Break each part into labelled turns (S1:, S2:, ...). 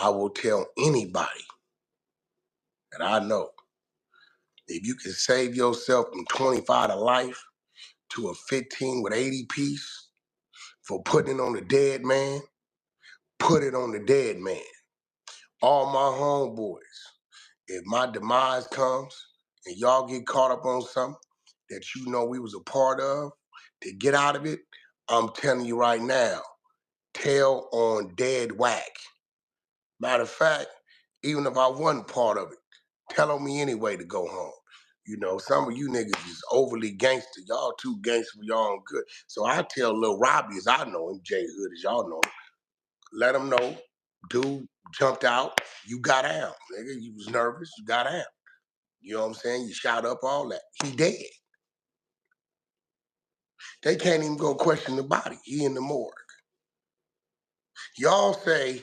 S1: I will tell anybody that I know, if you can save yourself from 25 to life to a 15 with 80 piece for putting it on the dead man, put it on the dead man. All my homeboys, if my demise comes and y'all get caught up on something that you know we was a part of, to get out of it, I'm telling you right now, tell on dead Wack. Matter of fact, even if I wasn't part of it, tell on me anyway to go home. You know, some of you niggas is overly gangster. Y'all too gangster for y'all own good. So I tell Lil Robbie, as I know him, J Hood, as y'all know him, let him know, dude jumped out, you got out. Nigga, you was nervous, you got out. You know what I'm saying? You shot up all that. He dead. They can't even go question the body. He in the morgue. Y'all say,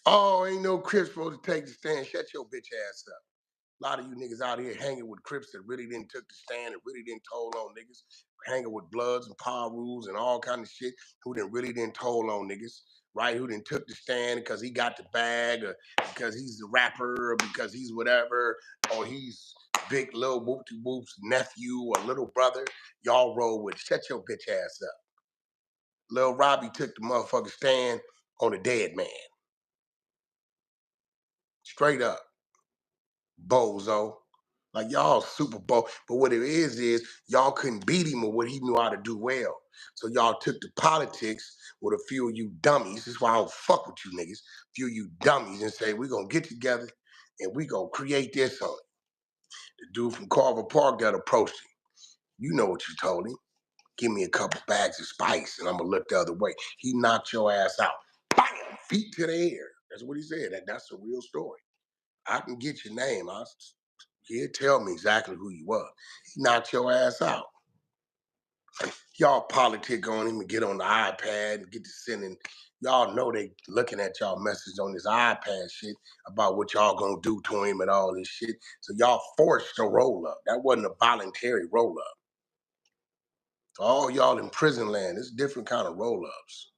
S1: oh, ain't no Crips supposed to take the stand. Shut your bitch ass up. A lot of you niggas out here hanging with Crips that really didn't took the stand and really didn't toll on niggas. Hanging with Bloods and Power Rules and all kind of shit who really didn't toll on niggas, right? Who didn't took the stand because he got the bag or because he's a rapper or because he's whatever or he's big Lil Whoopty Whoop's nephew or little brother. Y'all roll with. Shut your bitch ass up. Lil Robbie took the motherfucking stand on a dead man. Straight up. Bozo. Like y'all Super Bowl. But what it is y'all couldn't beat him with what he knew how to do well. So y'all took the politics with a few of you dummies. This is why I don't fuck with you niggas. A few of you dummies and say, we're going to get together and we're going to create this on it. The dude from Carver Park that approached him. You know what you told him. Give me a couple bags of spice and I'm going to look the other way. He knocked your ass out. Bam! Feet to the air. That's what he said. That's a real story. I can get your name. He'll tell me exactly who you were. He knocked your ass out. Y'all politic on him and get on the iPad and get to sending. Y'all know they looking at y'all message on this iPad shit about what y'all gonna do to him and all this shit. So y'all forced a roll up. That wasn't a voluntary roll up. All y'all in prison land, it's different kind of roll ups,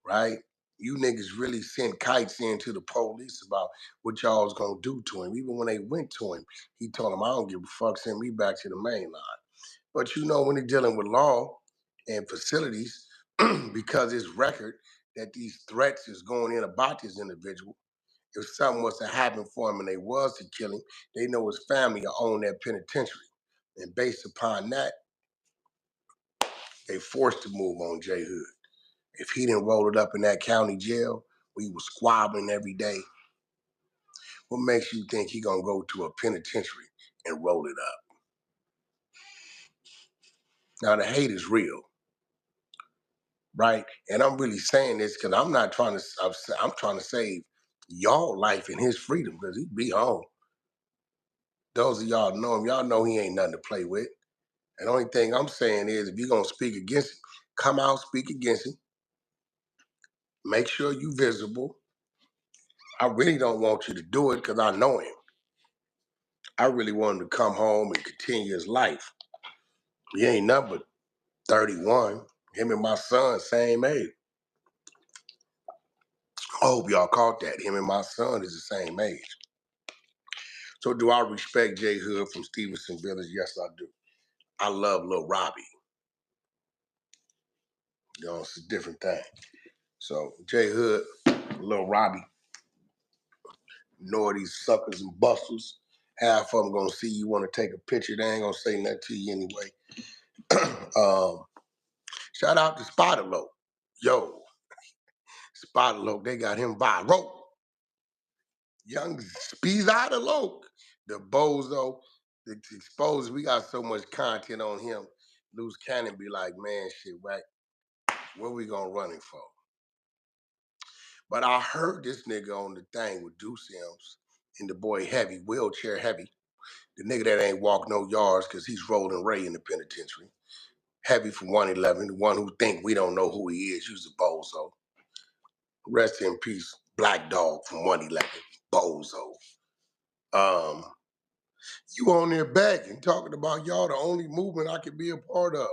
S1: right? You niggas really sent kites in to the police about what y'all was gonna do to him. Even when they went to him, he told them, I don't give a fuck, send me back to the main line. But you know, when you're dealing with law and facilities, because it's record that these threats is going in about this individual, if something was to happen for him and they was to kill him, they know his family will own that penitentiary. And based upon that, they forced to move on J Hood. If he didn't roll it up in that county jail, we was squabbling every day, what makes you think he gonna go to a penitentiary and roll it up? Now the hate is real, right? And I'm really saying this because I'm not trying to. I'm trying to save y'all life and his freedom because he be home. Those of y'all know him, y'all know he ain't nothing to play with. And the only thing I'm saying is, if you're gonna speak against him, come out, speak against him. Make sure you visible. I really don't want you to do it because I know him. I really want him to come home and continue his life. He ain't nothing but 31. Him and my son, same age. I hope y'all caught that. Him and my son is the same age. So do I respect J Hood from Stevenson Village? Yes, I do. I love Lil Robbie. You know, it's a different thing. So J Hood, Lil Robbie, know these suckers and busters. Half of them gonna see you want to take a picture. They ain't gonna say nothing to you anyway. Shout out to Spyder. Yo, Spyder, they got him viral. Young Spyder, the bozo, the exposed. We got so much content on him. Loose Cannon be like, man, shit, Wack, what we gonna run him for? But I heard this nigga on the thing with Deuce M's and the boy Heavy, wheelchair Heavy. The nigga that ain't walk no yards because he's rolling Ray in the penitentiary. Heavy from 111, the one who think we don't know who he is. You's a bozo. Rest in peace, Black Dog from 111, bozo. You on there begging, talking about y'all the only movement I could be a part of.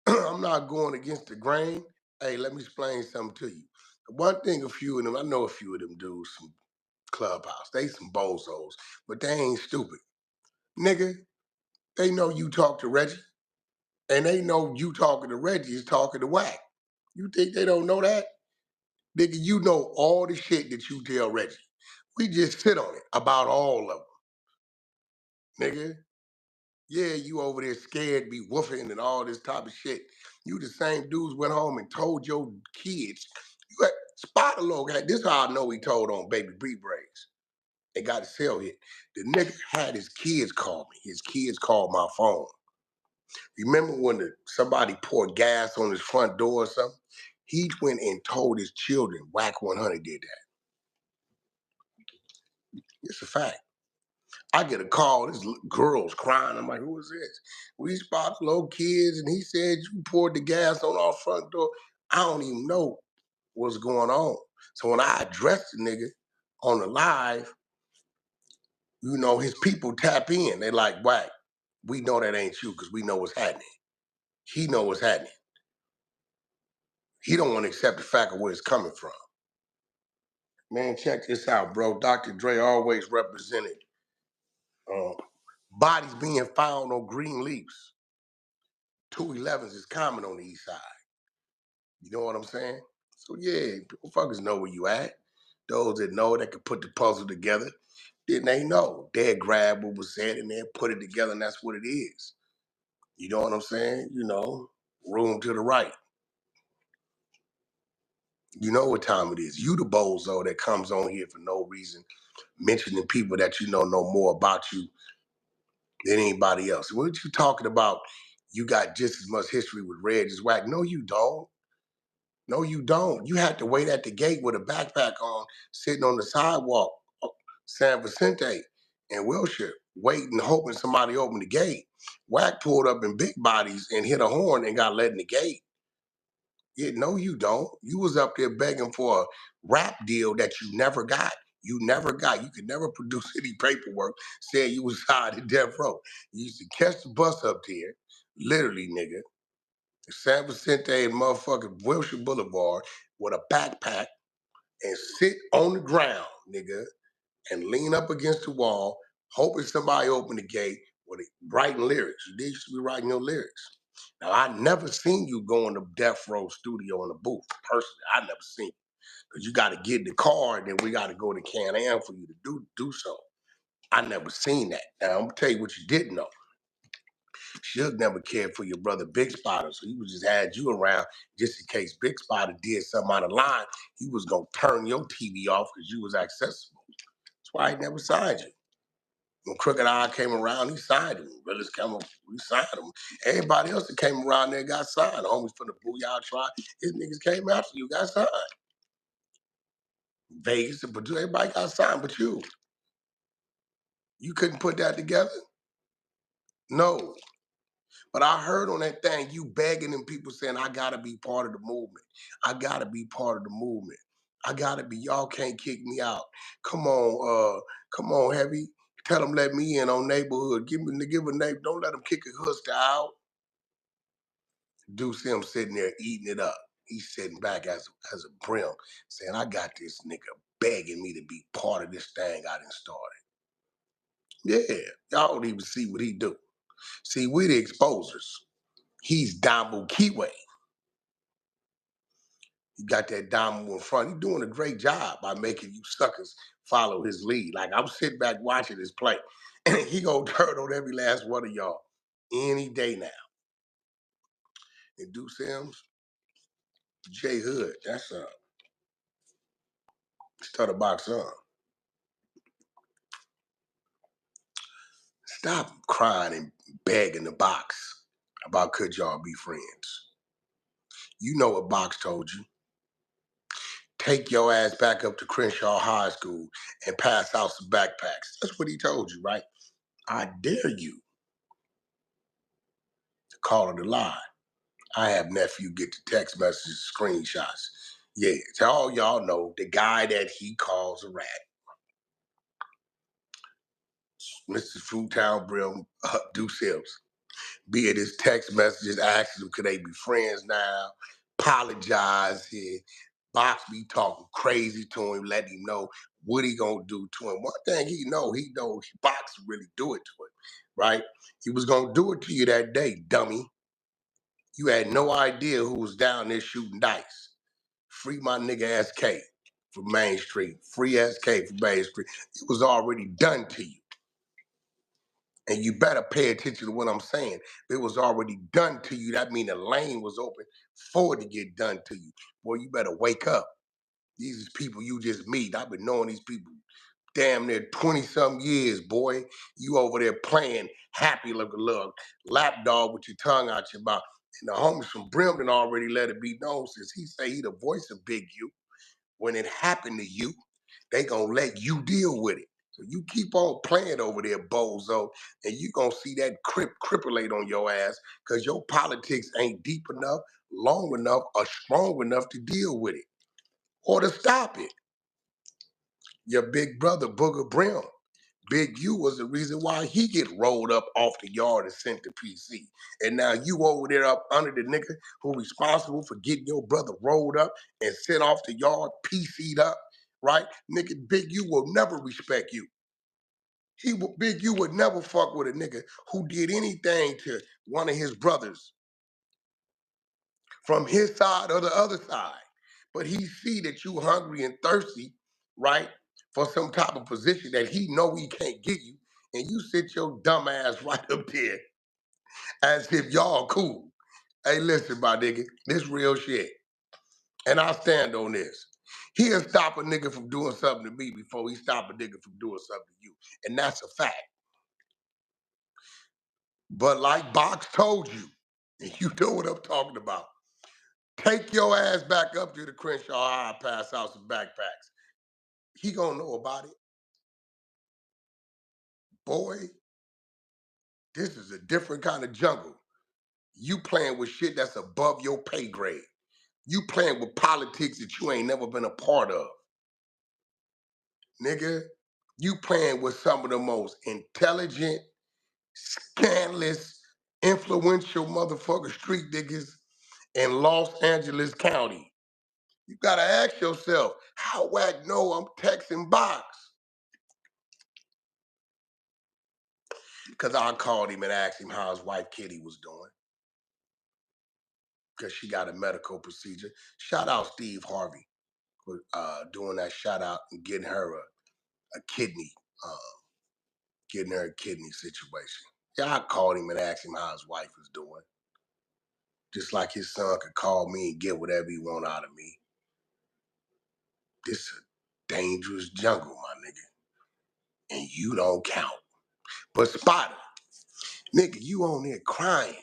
S1: I'm not going against the grain. Hey, let me explain something to you. One thing, a few of them, I know a few of them dudes from Clubhouse. They some bozos, but they ain't stupid. Nigga, they know you talk to Reggie, and they know you talking to Reggie is talking to Wack. You think they don't know that? Nigga, you know all the shit that you tell Reggie. We just sit on it about all of them, nigga. Yeah, you over there scared, be woofing and all this type of shit. You the same dudes went home and told your kids. You got Spyder Log had this how I know he told on Baby Bree Braids. They got his cell hit. The nigga had his kids call me. His kids called my phone. Remember when somebody poured gas on his front door or something? He went and told his children Wack 100 did that. It's a fact. I get a call, this girl's crying. I'm like, who is this? We spotted little kids, and he said you poured the gas on our front door. I don't even know what's going on. So when I addressed the nigga on the live, you know, his people tap in. They like, Wack, we know that ain't you because we know what's happening. He know what's happening. He don't want to accept the fact of where it's coming from. Man, check this out, bro. Dr. Dre always represented bodies being found on green leaves. 211s is common on the east side. You know what I'm saying? So yeah, people fuckers know where you at. Those that know that can put the puzzle together, then they know. They'll grab what was said and they'll put it together and that's what it is. You know what I'm saying? You know, room to the right. You know what time it is. You the bozo that comes on here for no reason, mentioning people that you know more about you than anybody else. What you talking about? You got just as much history with Reg as Wack. No, you don't. No, you don't. You had to wait at the gate with a backpack on, sitting on the sidewalk, San Vicente and Wilshire, waiting, hoping somebody opened the gate. Wack pulled up in big bodies and hit a horn and got let in the gate. Yeah, no, you don't. You was up there begging for a rap deal that you never got. You never got. You could never produce any paperwork saying you was high to death row. You used to catch the bus up there, literally, nigga. San Vicente and motherfucking Wilshire Boulevard with a backpack and sit on the ground, nigga, and lean up against the wall, hoping somebody open the gate with writing lyrics. You used to be writing your lyrics. Now, I never seen you go in the Death Row studio in the booth. Personally, I never seen it. Because you got to get in the car and then we got to go to Can-Am for you to do so. I never seen that. Now, I'm going to tell you what you didn't know. Suge never cared for your brother Big Spyder, so he was just had you around just in case Big Spyder did something out of line. He was gonna turn your TV off because you was accessible. That's why he never signed you. When Crooked Eye came around, he signed him. Brothers came up, we signed him. Everybody else that came around there got signed. The homies from the Booyah Tribe, his niggas came after you, got signed. Vegas, but everybody got signed, but you. You couldn't put that together? No. But I heard on that thing, you begging and people saying, I gotta be part of the movement. I gotta be part of the movement. I gotta be, y'all can't kick me out. Come on, Heavy. Tell them let me in on neighborhood. Give a neighbor, don't let them kick a huster out. Deuce him sitting there eating it up. He's sitting back as a brim, saying, I got this nigga begging me to be part of this thing I done started. Yeah, y'all don't even see what he do. See, we the exposers. He's Dambo Kiwe. He got that Damo in front. He's doing a great job by making you suckers follow his lead. Like I'm sitting back watching his play, and he gonna turn on every last one of y'all any day now. And Deuce Sims, J Hood, that's Stutterbox son. Stop crying and begging the box about could y'all be friends. You know what Box told you. Take your ass back up to Crenshaw High School and pass out some backpacks. That's what he told you, right? I dare you to call it a lie. I have nephew get the text messages, screenshots. Yeah, to all y'all know, the guy that he calls a rat, Mr. Fruitown Brim, Deuce Hibbs. Be it his text messages asking him, could they be friends now? Apologize here. Box be talking crazy to him, letting him know what he gonna do to him. One thing he know Box really do it to him, right? He was gonna do it to you that day, dummy. You had no idea who was down there shooting dice. Free my nigga SK from Main Street. Free SK from Main Street. It was already done to you. And you better pay attention to what I'm saying. It was already done to you. That means the lane was open for it to get done to you. Boy, you better wake up. These is people you just meet. I've been knowing these people damn near 20-some years, boy. You over there playing happy like a little lapdog with your tongue out your mouth. And the homies from Brimton already let it be known since he say he the voice of Big U. When it happened to you, they gonna let you deal with it. So you keep on playing over there, bozo, and you gonna see that cripulate on your ass because your politics ain't deep enough, long enough, or strong enough to deal with it or to stop it. Your big brother, Booger Brim, Big U was the reason why he get rolled up off the yard and sent to PC. And now you over there up under the nigga who responsible for getting your brother rolled up and sent off the yard, PC'd up, right? Nigga, Big U will never respect you. Big U would never fuck with a nigga who did anything to one of his brothers from his side or the other side. But he see that you hungry and thirsty, right, for some type of position that he know he can't give you, and you sit your dumb ass right up there as if y'all cool. Hey, listen, my nigga, this real shit. And I stand on this. He'll stop a nigga from doing something to me before he stop a nigga from doing something to you. And that's a fact. But like Box told you, and you know what I'm talking about, take your ass back up to the Crenshaw High, pass out some backpacks. He gonna know about it. Boy, this is a different kind of jungle. You playing with shit that's above your pay grade. You playing with politics that you ain't never been a part of. Nigga, you playing with some of the most intelligent, scandalous, influential motherfucker street niggas in Los Angeles County. You gotta ask yourself, how Wack know I'm texting Box? Because I called him and asked him how his wife Kitty was doing. Because she got a medical procedure. Shout out Steve Harvey for doing that shout out and getting her a kidney, getting her a kidney situation. Yeah, I called him and asked him how his wife was doing. Just like his son could call me and get whatever he want out of me. This is a dangerous jungle, my nigga. And you don't count. But Spyder, nigga, you on there crying.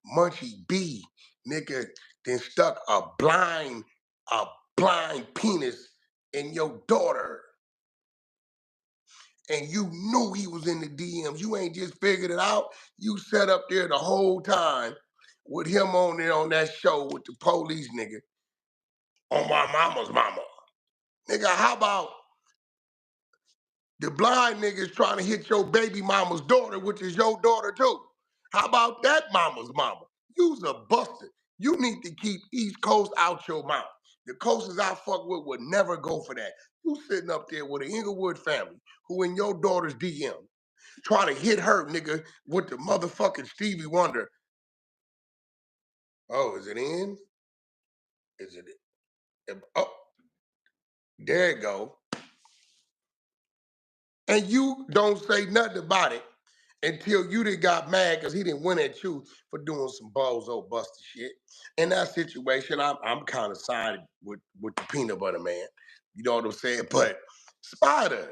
S1: Muncie B, nigga, then stuck a blind penis in your daughter. And you knew he was in the DMs. You ain't just figured it out. You sat up there the whole time with him on there on that show with the police nigga on my mama's mama. Nigga, how about the blind niggas trying to hit your baby mama's daughter, which is your daughter too? How about that mama's mama? You's a buster. You need to keep East Coast out your mouth. The coasters I fuck with would never go for that. You sitting up there with an Inglewood family who in your daughter's DM trying to hit her, nigga, with the motherfucking Stevie Wonder. Oh, is it in? Is it? Oh, there you go. And you don't say nothing about it until you done got mad because he didn't win at you for doing some bozo buster shit. In that situation, I'm kind of sided with the peanut butter man. You know what I'm saying? But Spyder,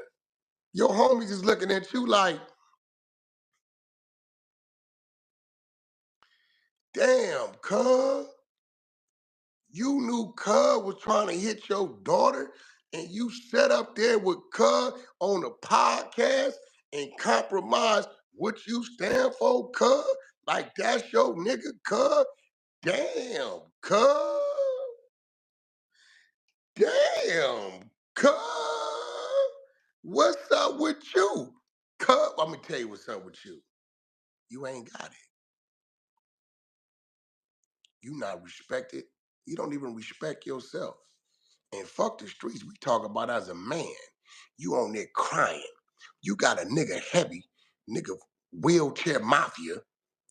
S1: your homies is looking at you like, damn, cuz, you knew cuz was trying to hit your daughter and you sat up there with cuz on a podcast and compromised what you stand for, cuz? Like that's your nigga, cuz? Damn, cuz. Damn, cuz. What's up with you? Cuz, I'm gonna tell you what's up with you. You ain't got it. You not respected. You don't even respect yourself. And fuck the streets. We talk about as a man. You on there crying. You got a nigga heavy, nigga wheelchair mafia.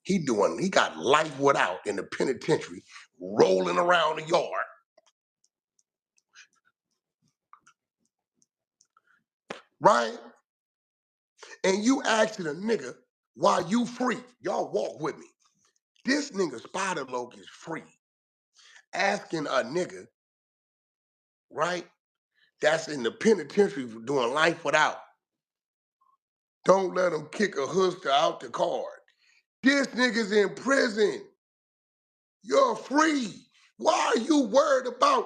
S1: He got life without in the penitentiary, rolling around the yard. Right? And you asking a nigga why you free. Y'all walk with me. This nigga Spyder Loke is free. Asking a nigga, right, that's in the penitentiary for doing life without. Don't let him kick a hooster out the card. This nigga's in prison. You're free. Why are you worried about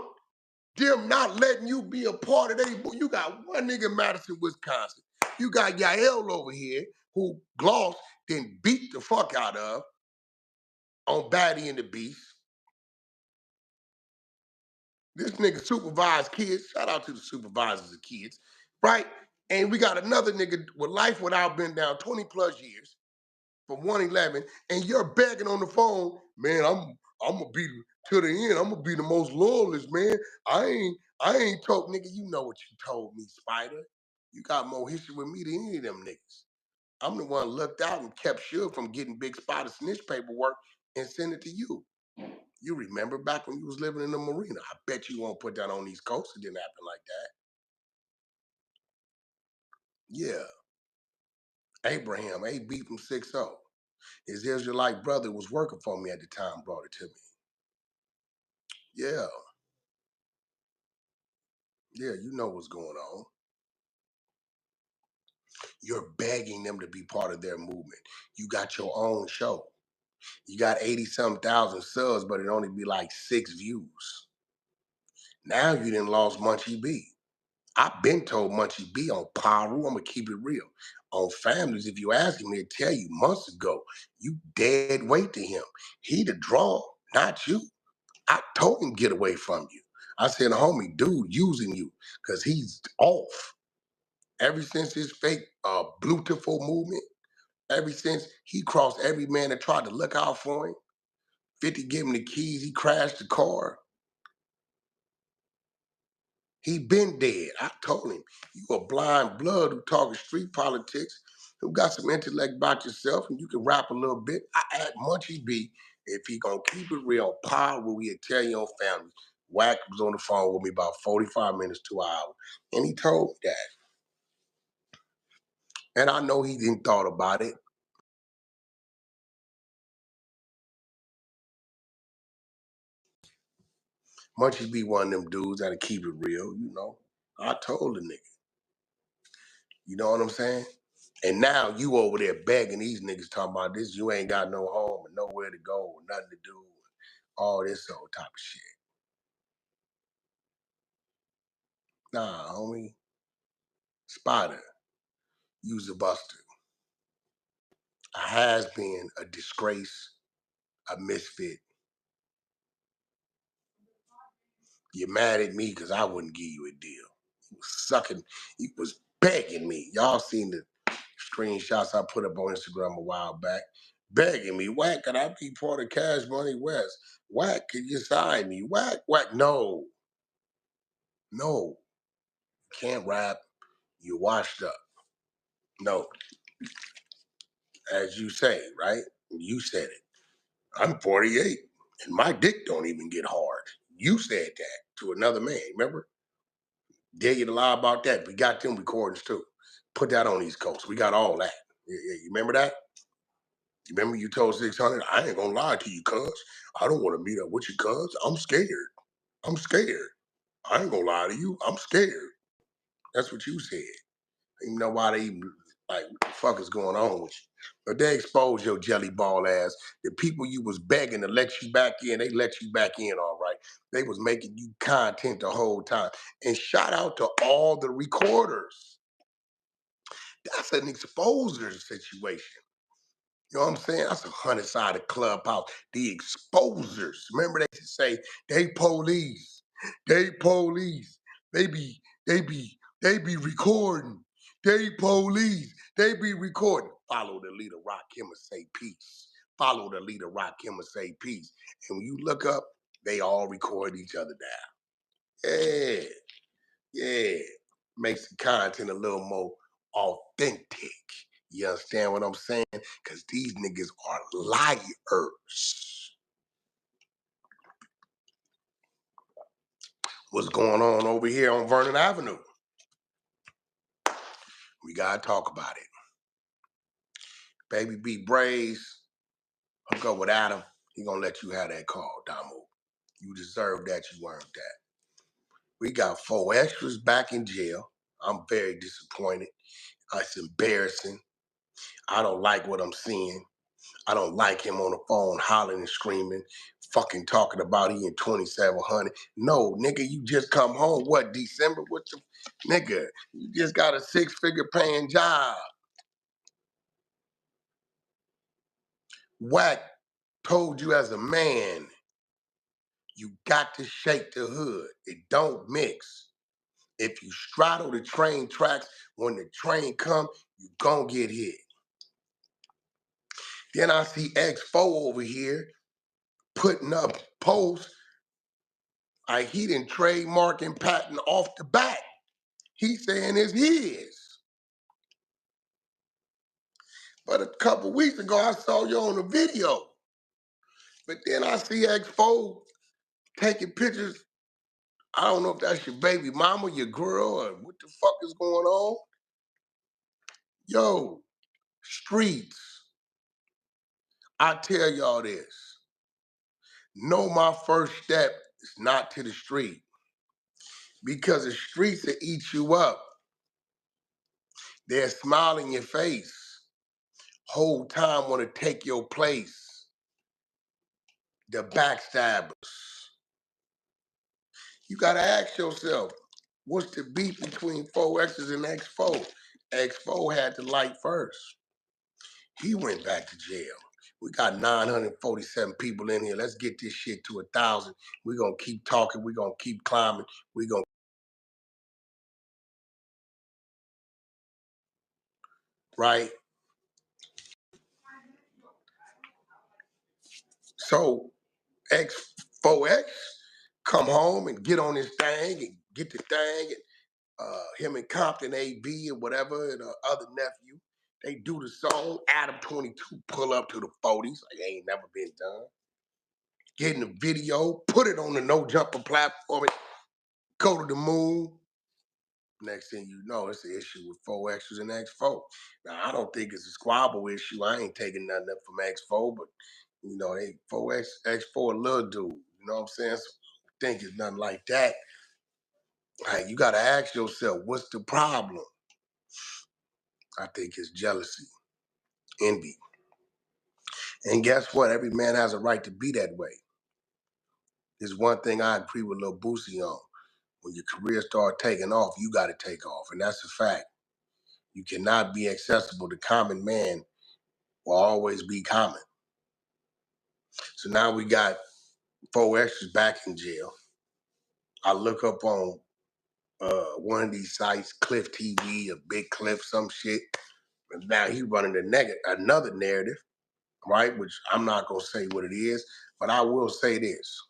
S1: them not letting you be a part of they? You got one nigga in Madison, Wisconsin. You got Yael over here who Gloss then beat the fuck out of on Batty and the Beast. This nigga supervised kids. Shout out to the supervisors of kids, right? And we got another nigga with life without been down 20 plus years from 111, and you're begging on the phone, man, I'm gonna be to the end. I'm gonna be the most loyalist, man. I ain't told, nigga. You know what you told me, Spyder. You got more history with me than any of them niggas. I'm the one looked out and kept Suge from getting Big Spyder snitch paperwork and send it to you. You remember back when you was living in the marina? I bet you won't put that on these coasts. It didn't happen like that. Yeah. Abraham, A.B. from 6-0. His Israelite brother was working for me at the time, brought it to me. Yeah. Yeah, you know what's going on. You're begging them to be part of their movement. You got your own show. You got 80-some thousand subs, but it only be like 6 views. Now you done lost Muncie B. I've been told Muncie B on Paru, I'm gonna keep it real. On Families, if you ask him, he'll tell you months ago, you dead weight to him. He the draw, not you. I told him get away from you. I said, homie, dude using you because he's off. Ever since his fake beautiful movement, ever since he crossed every man that tried to look out for him, 50 gave him the keys, he crashed the car. He been dead. I told him, you a blind blood who talking street politics, who got some intellect about yourself, and you can rap a little bit. I add Munchie B, if he gonna keep it real, power will we tell your family. Wack was on the phone with me about 45 minutes to an hour, and he told me that. And I know he didn't thought about it. Munchie be one of them dudes that'll keep it real, you know. I told the nigga. You know what I'm saying? And now you over there begging these niggas talking about this, you ain't got no home and nowhere to go and nothing to do, and all this old type of shit. Nah, homie. Spyder, you's a buster. A has been, a disgrace, a misfit. You're mad at me because I wouldn't give you a deal. He was sucking, he was begging me. Y'all seen the screenshots I put up on Instagram a while back, begging me, Wack, can I be part of Cash Money West? Wack, can you sign me? Wack, Wack, no, no, can't rap. You washed up. No, as you say, right? You said it. I'm 48, and my dick don't even get hard. You said that to another man, remember? Dare you to lie about that? We got them recordings too. Put that on East Coast. We got all that. You remember that? You remember you told 600, I ain't gonna lie to you, cuz. I don't want to meet up with you, cuz. I'm scared. I'm scared. I ain't gonna lie to you. I'm scared. That's what you said. You know why they even, like, what the fuck is going on with you? But they exposed your jelly ball ass. The people you was begging to let you back in, they let you back in all right. They was making you content the whole time. And shout out to all the recorders. That's an exposure situation. You know what I'm saying? That's a 100-sided clubhouse. The exposers. Remember they used to say, they police. They police. They be, they be recording. They police. They be recording. Follow the leader, rock him and say peace. Follow the leader, rock him and say peace. And when you look up They all record each other now. Yeah. Makes the content a little more authentic. You understand what I'm saying? Because these niggas are liars. What's going on over here on Vernon Avenue? We gotta talk about it. Baby B Braves, hook up with Adam. He gonna let you have that call, Damo. You deserve that, you earned that. We got 4 extras back in jail. I'm very disappointed. It's embarrassing. I don't like what I'm seeing. I don't like him on the phone hollering and screaming, fucking talking about he in 2700. No, nigga, you just come home. What, December? What the nigga? You just got a 6-figure paying job. Wack told you as a man, you got to shake the hood. It don't mix. If you straddle the train tracks, when the train come, you gon' get hit. Then I see X4 over here putting up posts like he didn't trademark and patent off the bat. He's saying it's his. But a couple weeks ago, I saw you on a video. But then I see X4 taking pictures. I don't know if that's your baby mama, your girl, or what the fuck is going on. Yo, streets. I tell y'all this. Know my first step is not to the street. Because the streets will eat you up. They'll smile in your face. Whole time want to take your place. The backstabbers. You got to ask yourself, what's the beef between 4X's and X4? X4 had the light first. He went back to jail. We got 947 people in here. Let's get this shit to 1,000. We're going to keep talking. We're going to keep climbing. We're going to... Right? So X4X come home and get on his thing and get the thing. And him and Compton AB and whatever and other nephew, they do the song. Adam 22 pull up to the 40s like ain't never been done. Get in the video, put it on the No Jumper platform, and go to the moon. Next thing you know, it's an issue with 4X's and X4. Now, I don't think it's a squabble issue. I ain't taking nothing up from X4, but, you know, 4X, X4 a little dude. You know what I'm saying? So I think it's nothing like that. Like, you got to ask yourself, what's the problem? I think it's jealousy, envy. And guess what? Every man has a right to be that way. There's one thing I agree with Lil Boosie on. When your career start taking off, you got to take off. And that's a fact. You cannot be accessible. The common man will always be common. So now we got 4X's back in jail. I look up on one of these sites, Cliff TV, a Big Cliff, some shit. And now he's running another narrative, right? Which I'm not going to say what it is, but I will say this.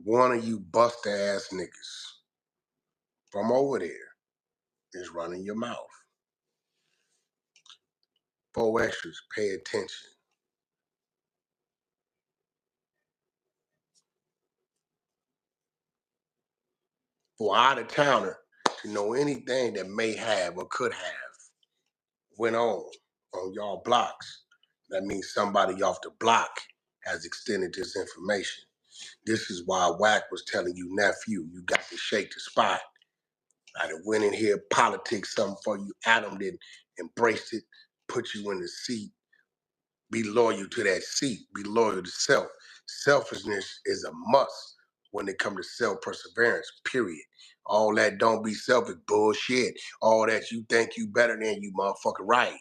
S1: One of you bust-ass niggas from over there is running your mouth. 4X's, pay attention. For out-of-towner to know anything that may have or could have went on y'all blocks, that means somebody off the block has extended this information. This is why Wack was telling you, nephew, you got to shake the spot. I done went in here, politics something for you. Adam didn't embrace it, put you in the seat. Be loyal to that seat. Be loyal to self. Selfishness is a must when it comes to self-perseverance, period. All that don't be selfish bullshit. All that you think you better than you motherfucker right.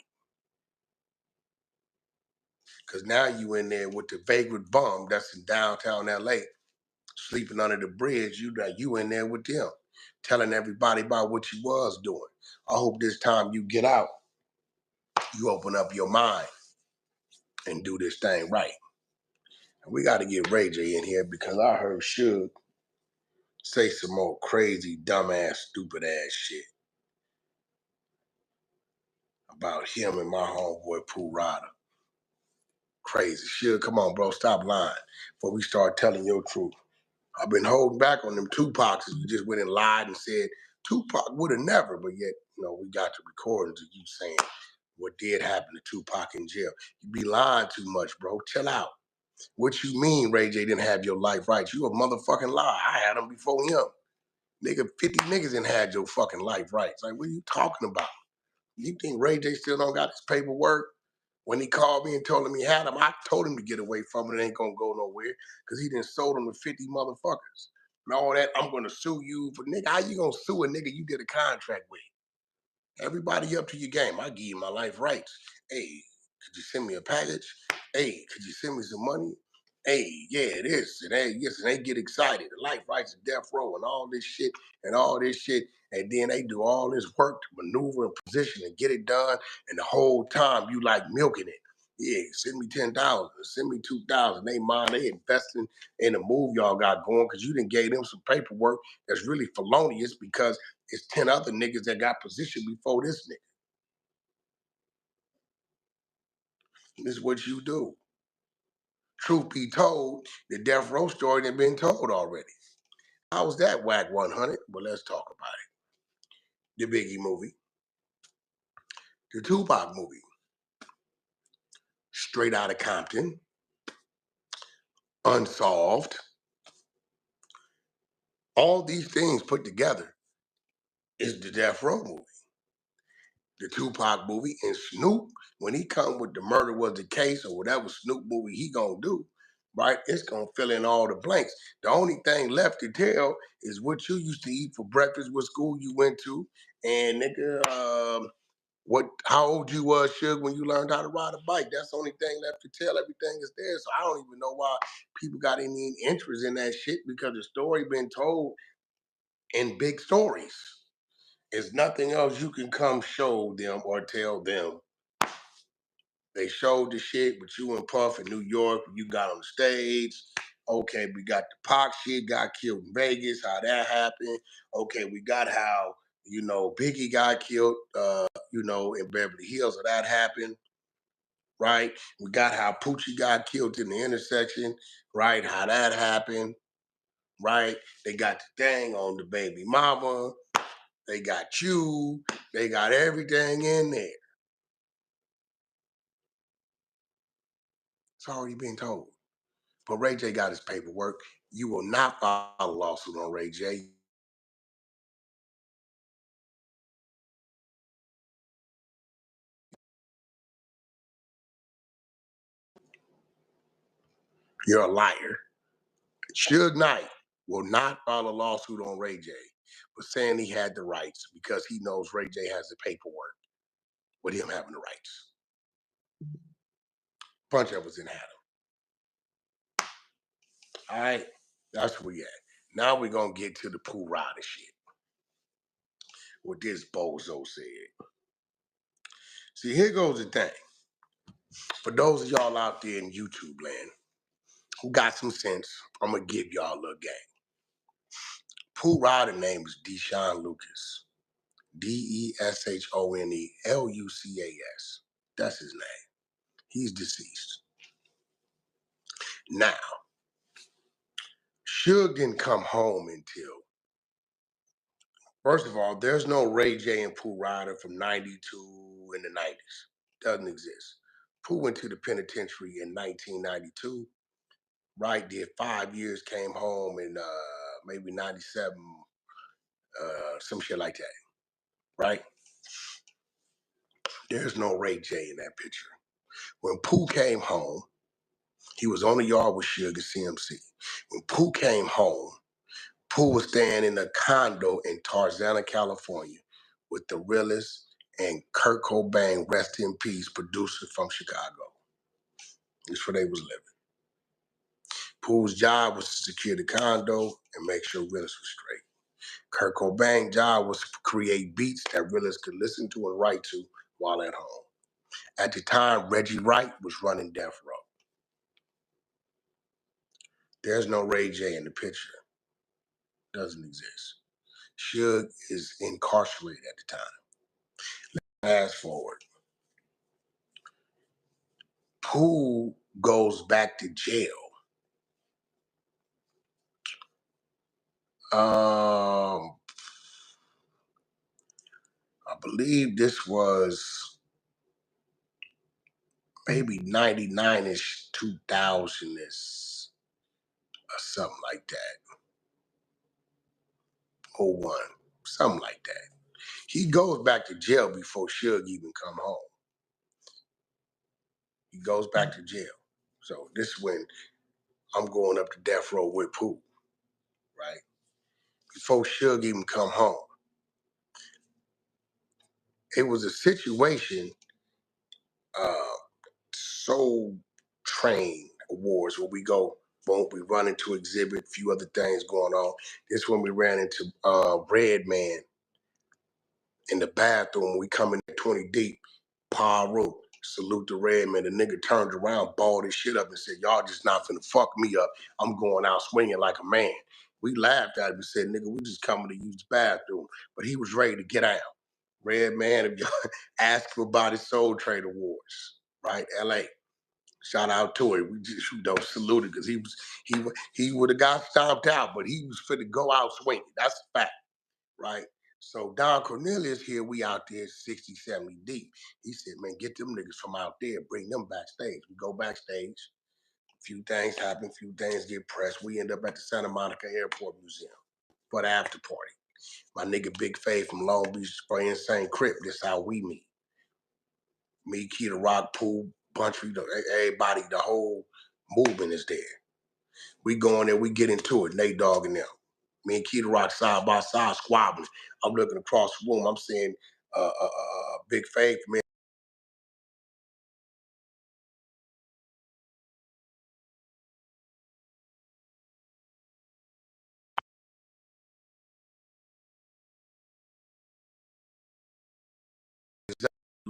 S1: Because now you in there with the vagrant bum that's in downtown LA, sleeping under the bridge. You in there with them, telling everybody about what you was doing. I hope this time you get out, you open up your mind and do this thing right. And we got to get Ray J in here because I heard Suge say some more crazy, dumbass, stupid ass shit about him and my homeboy Pooh Rider. Crazy. Suge, come on, bro, stop lying before we start telling your truth. I've been holding back on them Tupacs. You just went and lied and said Tupac would have never, but yet, we got the recordings of you saying what did happen to Tupac in jail. You be lying too much, bro. Chill out. What you mean Ray J didn't have your life rights? You a motherfucking liar. I had them before him. Nigga, 50 niggas didn't had your fucking life rights. Like, what are you talking about? You think Ray J still don't got his paperwork? When he called me and told him he had him, I told him to get away from it. It ain't gonna go nowhere because he done sold him to 50 motherfuckers. And all that, I'm gonna sue you for nigga. How you gonna sue a nigga you did a contract with? Everybody up to your game. I give you my life rights. Hey, could you send me a package? Hey, could you send me some money? Hey, yeah, this and hey, yes, and they get excited. The life rights of death row and all this shit and all this shit. And then they do all this work to maneuver and position and get it done. And the whole time you like milking it. Yeah, send me 10,000, send me 2,000. They mind, they investing in the move y'all got going because you didn't gave them some paperwork that's really felonious because it's 10 other niggas that got positioned before this nigga. This is what you do. Truth be told, the death row story had been told already. How was that Wack 100? Well, let's talk about it. The Biggie movie, the Tupac movie, Straight Outta Compton, Unsolved. All these things put together is the death row movie. The Tupac movie, and Snoop, when he come with the murder was the case or whatever Snoop movie he gonna do, right? It's gonna fill in all the blanks. The only thing left to tell is what you used to eat for breakfast, what school you went to, and nigga, how old you was, Suge, when you learned how to ride a bike. That's the only thing left to tell. Everything is there. So I don't even know why people got any interest in that shit because the story been told in big stories. There's nothing else you can come show them or tell them. They showed the shit with you and Puff in New York. You got on the stage. Okay, we got the Pac shit, got killed in Vegas, how that happened. Okay, we got how, Biggie got killed, in Beverly Hills, how that happened, right? We got how Poochie got killed in the intersection, right? How that happened, right? They got the thing on the baby mama. They got you. They got everything in there. It's already been told. But Ray J got his paperwork. You will not file a lawsuit on Ray J. You're a liar. Suge Knight will not file a lawsuit on Ray J, but saying he had the rights because he knows Ray J has the paperwork with him having the rights. Bunch of us in had them. All right, that's where we at. Now we're gonna get to the Pooh Rider shit. What this bozo said. See, here goes the thing. For those of y'all out there in YouTube land who got some sense, I'm gonna give y'all a little game. Pooh Rider name is Deshaun Lucas. DESHONELUCAS. That's his name. He's deceased. Now, Suge didn't come home until, first of all, there's no Ray J and Pooh Rider from 92 in the 90s. Doesn't exist. Pooh went to the penitentiary in 1992, right? Did 5 years, came home in maybe 97, some shit like that, right? There's no Ray J in that picture. When Pooh came home, he was on the yard with Suge and CMC. When Pooh came home, Pooh was staying in a condo in Tarzana, California, with the realest and Kurt Cobain, rest in peace, producer from Chicago. That's where they was living. Pooh's job was to secure the condo and make sure realest was straight. Kurt Cobain's job was to create beats that realists could listen to and write to while at home. At the time, Reggie Wright was running Death Row. There's no Ray J in the picture. Doesn't exist. Suge is incarcerated at the time. Fast forward. Pooh goes back to jail. I believe this was maybe 99-ish, 2000-ish, or something like that. 01, something like that. He goes back to jail before Suge even come home. He goes back to jail. So this is when I'm going up to death row with Pooh, right? Before Suge even come home. It was a situation, Soul Train Awards, where we go, boom, we run into exhibit, a few other things going on. This when we ran into Redman in the bathroom. We come in at 20 deep, Paru, salute the Redman. The nigga turned around, balled his shit up and said, y'all just not finna fuck me up. I'm going out swinging like a man. We laughed at him and said, nigga, we just coming to use the bathroom. But he was ready to get out. Redman, if y'all ask him about his Soul Train Awards, right? LA. Shout out to him. We just saluted because he would have got stomped out, but he was finna go out swinging. That's a fact, right? So Don Cornelius here, we out there 60, 70 deep. He said, man, get them niggas from out there, bring them backstage. We go backstage. A few things happen, few things get pressed. We end up at the Santa Monica Airport Museum for the after party. My nigga Big Faith from Long Beach for Insane Crip. This how we meet. Me, Key the Rock, Pool, Bunch, everybody, the whole movement is there. We go in there, we get into it, Nate Dogg and them. Me and Key the Rock side by side squabbling. I'm looking across the room, I'm seeing Big Faith, man.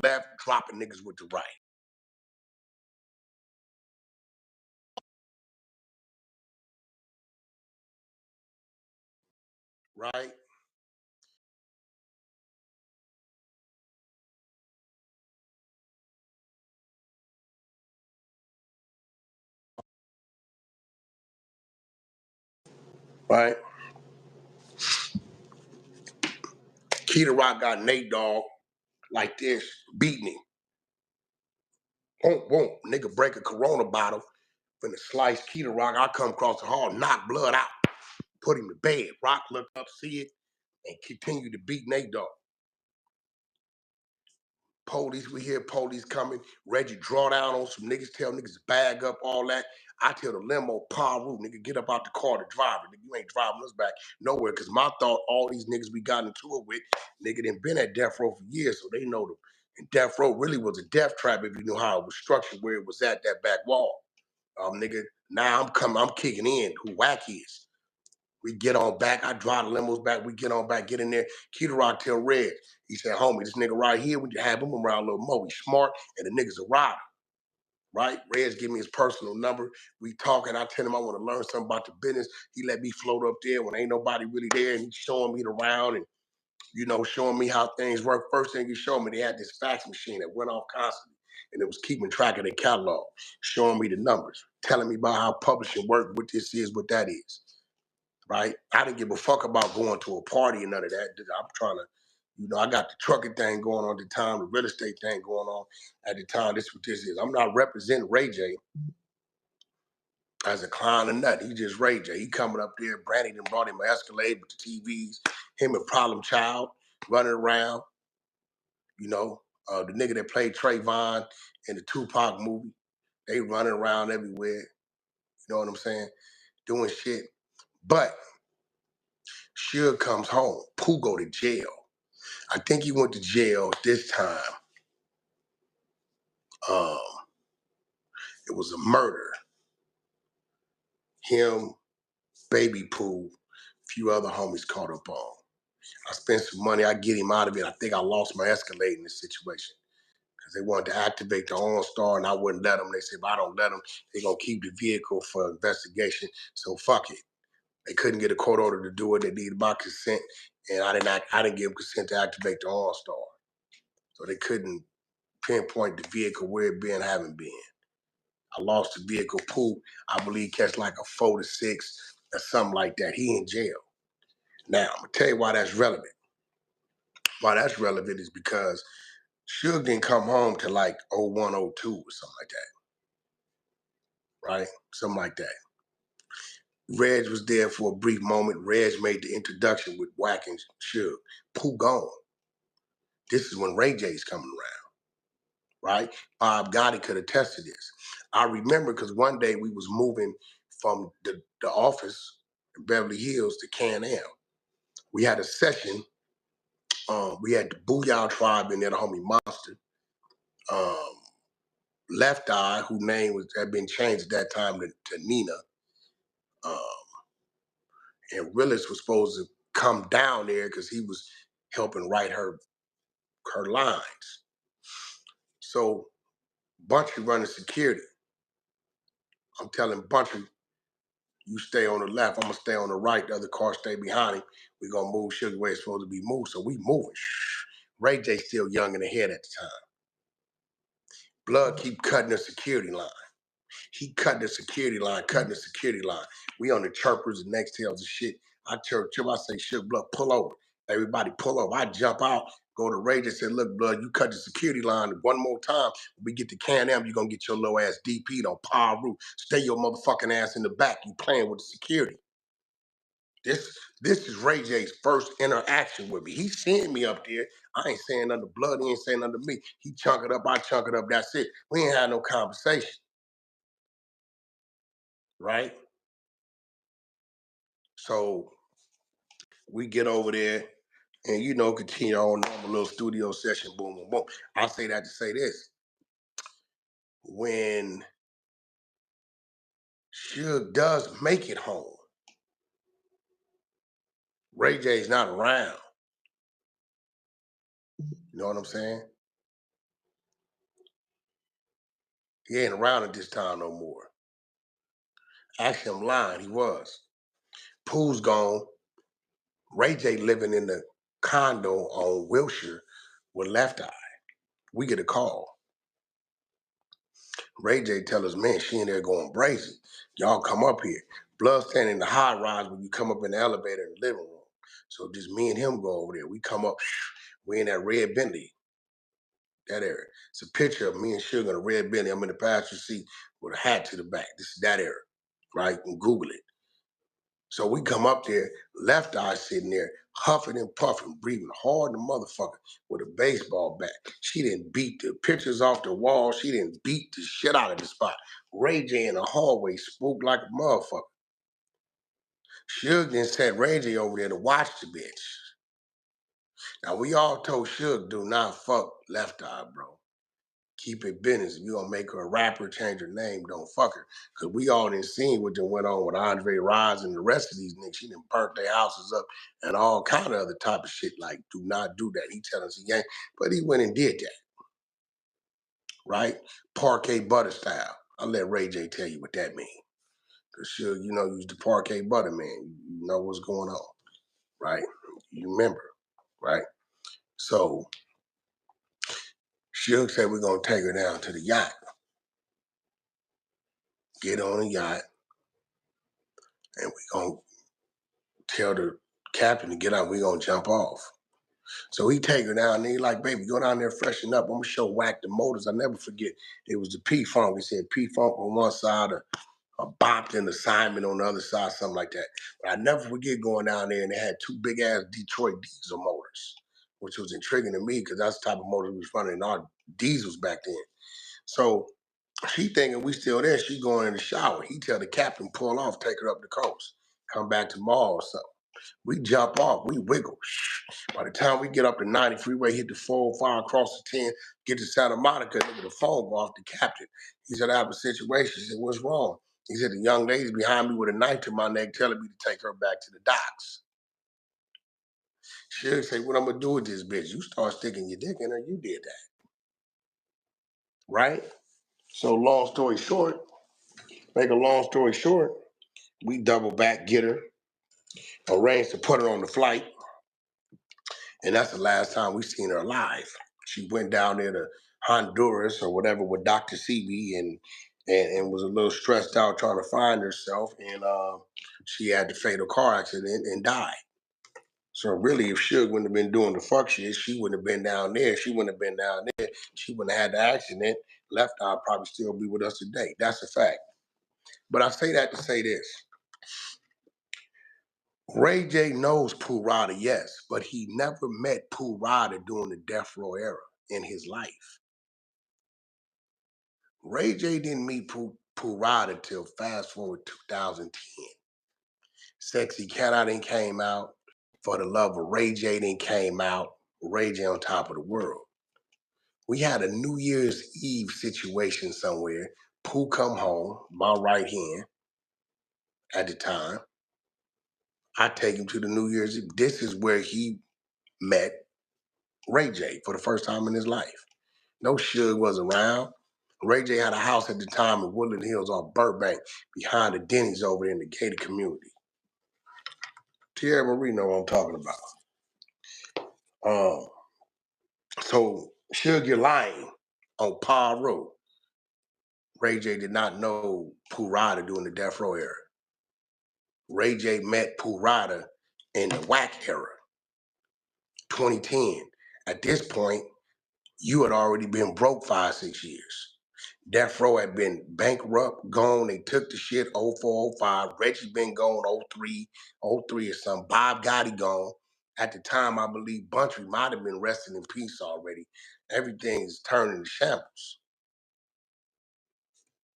S1: Left, dropping niggas with the right. Right? Right? Key the Rock got Nate Dogg like this, beating him. Boom, boom. Nigga break a Corona bottle, finna slice Key the Rock. I come across the hall, knock blood out, put him to bed. Rock look up, see it, and continue to beat Nate Dogg. Police, we hear police coming. Reggie draw down on some niggas, tell niggas to bag up, all that. I tell the limo, Paru, nigga, get up out the car, the driver. Nigga, you ain't driving us back nowhere. Cause my thought, all these niggas we got into it with, nigga, done been at death row for years, so they know them. And death row really was a death trap if you knew how it was structured, where it was at that back wall. Nigga, now I'm kicking in who Wack is. We get on back. I drive the limos back. We get on back, get in there. Key the Rock tell Red. He said, homie, this nigga right here, we have him around a little more. He's smart, and the nigga's a rider, right? Red's give me his personal number. We talking. I tell him I want to learn something about the business. He let me float up there when ain't nobody really there, and he's showing me around and, showing me how things work. First thing he showed me, they had this fax machine that went off constantly, and it was keeping track of their catalog, showing me the numbers, telling me about how publishing worked, what this is, what that is. Right? I didn't give a fuck about going to a party and none of that. I'm trying to, I got the trucking thing going on at the time, the real estate thing going on at the time. This is what this is. I'm not representing Ray J as a clown or nothing. He just Ray J. He coming up there, Brandon and brought him an Escalade with the TVs, him and Problem Child running around, the nigga that played Trayvon in the Tupac movie. They running around everywhere. You know what I'm saying? Doing shit. But Suge comes home. Pooh go to jail. I think he went to jail this time. Um, it was a murder. Him, Baby Pooh, a few other homies caught up on. I spent some money. I get him out of it. I think I lost my Escalade in this situation. They wanted to activate the OnStar, and I wouldn't let them. They said, if I don't let them, they're going to keep the vehicle for investigation. So fuck it. They couldn't get a court order to do it. They needed my consent, and I didn't give consent to activate the OnStar. So they couldn't pinpoint the vehicle where it been, haven't been. I lost the vehicle pool. I believe catch like a 4 to 6 or something like that. He in jail. Now, I'm going to tell you why that's relevant. Why that's relevant is because Suge didn't come home to like 01, 02 or something like that, right? Something like that. Reg was there for a brief moment. Reg made the introduction with Wack and Suge. Pooh gone. This is when Ray J's coming around, right? Bob Gotti could attest to this. I remember because one day we was moving from the office in Beverly Hills to Can-Am. We had a session. We had the Booyah Tribe in there, the homie Monster. Left Eye, whose name had been changed at that time to Nina. And Willis was supposed to come down there because he was helping write her lines. So Bunchy running security. I'm telling Bunchy, you stay on the left, I'm gonna stay on the right, the other car stay behind him. We're gonna move Sugar where it's supposed to be moved. So we moving. Ray J still young in the head at the time. Blood keep cutting the security line. He cutting the security line, cutting the security line. We on the chirpers and next tails and shit. I chirp, I say, shit, Blood, pull over. Everybody pull over. I jump out, go to Ray J and say, look, Blood, you cut the security line one more time. When we get to Can-Am, you're gonna get your low ass DP'd on Power Roof. Stay your motherfucking ass in the back. You playing with the security. This is Ray J's first interaction with me. He's seeing me up there. I ain't saying under Blood, he ain't saying under me. He chunk it up, I chunk it up, that's it. We ain't had no conversation. Right? So we get over there and, continue on normal little studio session, boom, boom, boom. I say that to say this. When Suge does make it home, Ray J's not around. You know what I'm saying? He ain't around at this time no more. Actually, I'm lying. He was. Pooh's gone. Ray J living in the condo on Wilshire with Left Eye. We get a call. Ray J tell us, man, she in there going brazy. Y'all come up here. Blood standing in the high rise when you come up in the elevator in the living room. So just me and him go over there. We come up, we in that red Bentley, that area. It's a picture of me and Sugar in a red Bentley. I'm in the passenger seat with a hat to the back. This is that area, right? You can Google it. So we come up there, Left Eye sitting there, huffing and puffing, breathing hard the motherfucker with a baseball bat. She didn't beat the pictures off the wall. She didn't beat the shit out of the spot. Ray J in the hallway spooked like a motherfucker. Suge then sent Ray J over there to watch the bitch. Now we all told Suge, do not fuck Left Eye, bro. Keep it business. If you gonna make her a rapper, change her name, don't fuck her. Cause we all done seen what went on with Andre Rise and the rest of these niggas. She done burnt their houses up and all kind of other type of shit. Like, do not do that. He telling us he ain't, but he went and did that. Right? Parquet butter style. I'll let Ray J tell you what that means. Cause sure, use the parquet butter, man. You know what's going on. Right? You remember, right? So Suge said we're gonna take her down to the yacht. Get on the yacht, and we gonna tell the captain to get out, we gonna jump off. So he take her down there, he like, baby, go down there, freshen up. I'm gonna show Wack the motors. I never forget. It was the P-Funk. He said P-Funk on one side, a Bopped and Assignment on the other side, something like that. But I never forget going down there and they had two big ass Detroit diesel motors, which was intriguing to me because that's the type of motor we was running in our diesels back then. So she thinking we still there. She going in the shower. He tell the captain, pull off, take her up the coast, come back tomorrow or something. We jump off, we wiggle. By the time we get up the 90 freeway, hit the 405, across the 10, get to Santa Monica, look at the phone, go off the captain. He said, I have a situation. He said, what's wrong? He said, the young lady's behind me with a knife to my neck telling me to take her back to the docks. She'll say, what I'm gonna do with this bitch? You start sticking your dick in her, you did that. right? So long story short, make a long story short, we double back, get her, arranged to put her on the flight, and that's the last time we seen her alive. She went down there to Honduras or whatever with Dr. CB and was a little stressed out trying to find herself, and she had the fatal car accident and died. So really, if Suge wouldn't have been doing the fuck shit, she wouldn't have been down there. She wouldn't have been down there. She wouldn't have had the accident. Left Eye probably still be with us today. That's a fact. But I say that to say this. Ray J knows Pooh Rada, yes, but he never met Pooh Rada during the Death Row era in his life. Ray J didn't meet Pooh Rada till fast forward 2010. Sexy Cat I didn't came out. For the Love of Ray J didn't came out. Ray J on Top of the World. We had a New Year's Eve situation somewhere. Pooh come home, my right hand at the time. I take him to the New Year's Eve. This is where he met Ray J for the first time in his life. No Suge was around. Ray J had a house at the time in Woodland Hills off Burbank behind the Denny's over there in the gated community. Tierra Marie know what I'm talking about. So Suge, you're lying on Paul Road. Ray J did not know Pooh Rada during the Death Row era. Ray J met Pooh Rada in the Wack era, 2010. At this point, you had already been broke 5-6 years. Death Row had been bankrupt, gone. They took the shit 0405. Reggie been gone 03, 03 or something. Bob Gotti gone. At the time, I believe Buntry might have been resting in peace already. Everything's turning to shambles.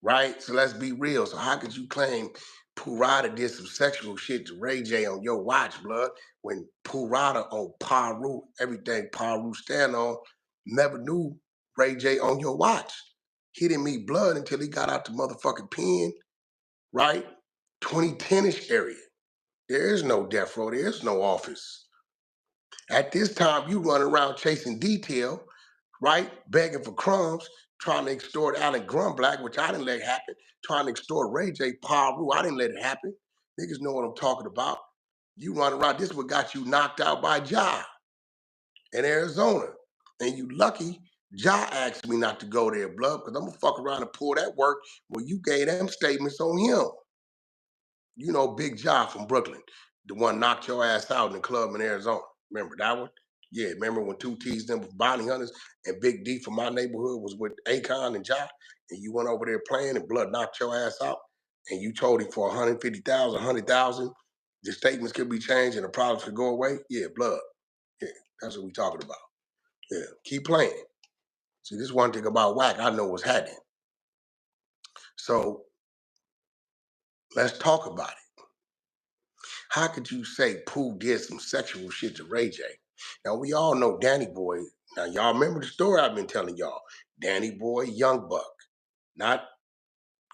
S1: Right? So let's be real. So how could you claim Pooh Rada did some sexual shit to Ray J on your watch, blood, when Pooh Rada on Paru, everything Paru stand on, never knew Ray J on your watch. He didn't meet blood until he got out the motherfucking pen, right? 2010-ish area. There is no death row. There is no office. At this time, you run around chasing detail, right? Begging for crumbs, trying to extort Alan Grumblack, which I didn't let happen, trying to extort Ray J. Paru. I didn't let it happen. Niggas know what I'm talking about. You run around, this is what got you knocked out by Ja in Arizona. And you lucky Ja asked me not to go there, blood, because I'm gonna fuck around and pull that work where you gave them statements on him. You know Big Ja from Brooklyn, the one knocked your ass out in the club in Arizona. Remember that one? Yeah, remember when Two T's them was bounty hunters and Big D from my neighborhood was with Akon and Ja, and you went over there playing and blood knocked your ass out, and you told him for 150,000, 100,000, the statements could be changed and the problems could go away? Yeah, blood. Yeah, that's what we talking about. Yeah, keep playing. See, this one thing about Wack, I know what's happening. So let's talk about it. How could you say Pooh did some sexual shit to Ray J? Now we all know Danny Boy. Now y'all remember the story I've been telling y'all. Danny Boy, Young Buck, not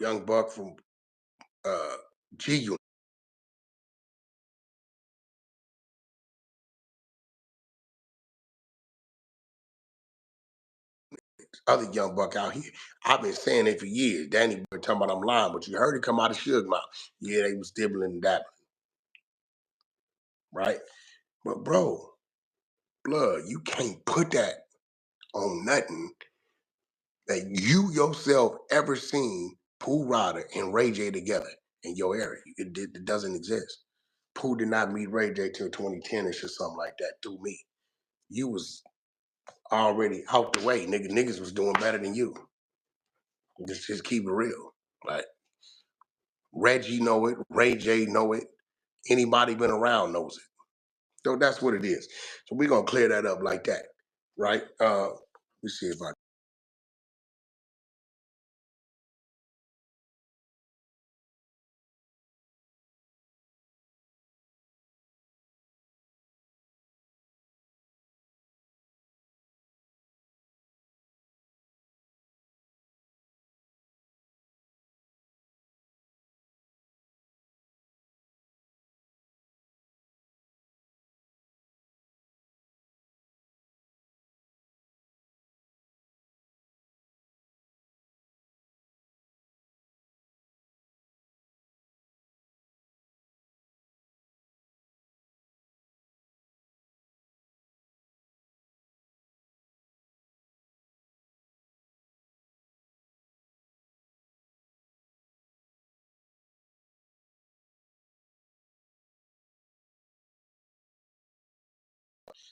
S1: Young Buck from G Unit. Other Young Buck out here. I've been saying it for years. Danny Boy talking about I'm lying, but you heard it come out of Suge mouth. Yeah, they was dibbling and dabbling, right? But bro, blood, you can't put that on nothing that you yourself ever seen Pooh Rada and Ray J together in your area. It doesn't exist. Pooh did not meet Ray J till 2010ish or something like that through me. You was already out the way, nigga. Niggas was doing better than you. Just keep it real. Like Reggie know it, Ray J know it. Anybody been around knows it. So that's what it is. So we're gonna clear that up like that, right? Let's see if I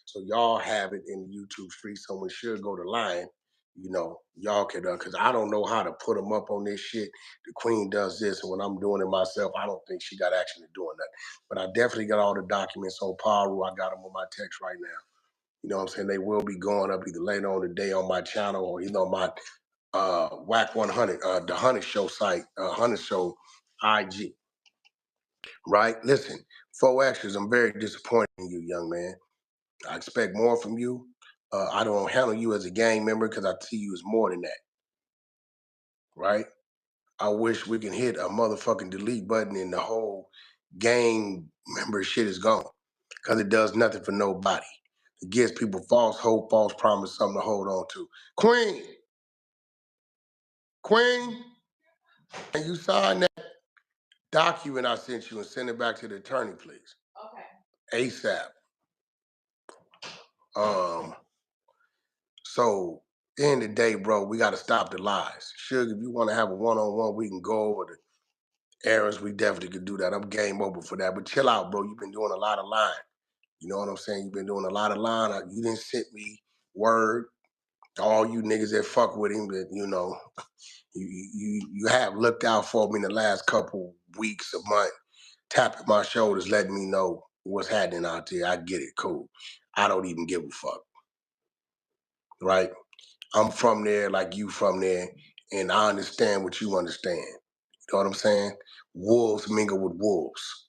S1: So y'all have it in the YouTube street. So when Suge go to Lion, y'all can, because I don't know how to put them up on this shit. The Queen does this, and when I'm doing it myself, I don't think she got action to doing that. But I definitely got all the documents on Paru. I got them on my text right now. You know what I'm saying? They will be going up either later on today on my channel or on my Wack 100, the Hunter Show site, Hunter Show IG. Right? Listen, 4X's, I'm very disappointed in you, young man. I expect more from you. I don't handle you as a gang member because I see you as more than that. Right? I wish we can hit a motherfucking delete button and the whole gang member shit is gone. Because it does nothing for nobody. It gives people false hope, false promise, something to hold on to. Queen, can you sign that document I sent you and send it back to the attorney, please? Okay. ASAP. So end of the day, bro, we got to stop the lies. Suge, if you want to have a one-on-one, we can go over the errands. We definitely could do that. I'm game over for that. But chill out, bro. You've been doing a lot of lying. You know what I'm saying? You've been doing a lot of lying. You didn't send me word to all you niggas that fuck with him that, you have looked out for me in the last couple weeks, a month, tapping my shoulders, letting me know what's happening out there. I get it, cool. I don't even give a fuck, right? I'm from there like you from there, and I understand what you understand. You know what I'm saying? Wolves mingle with wolves.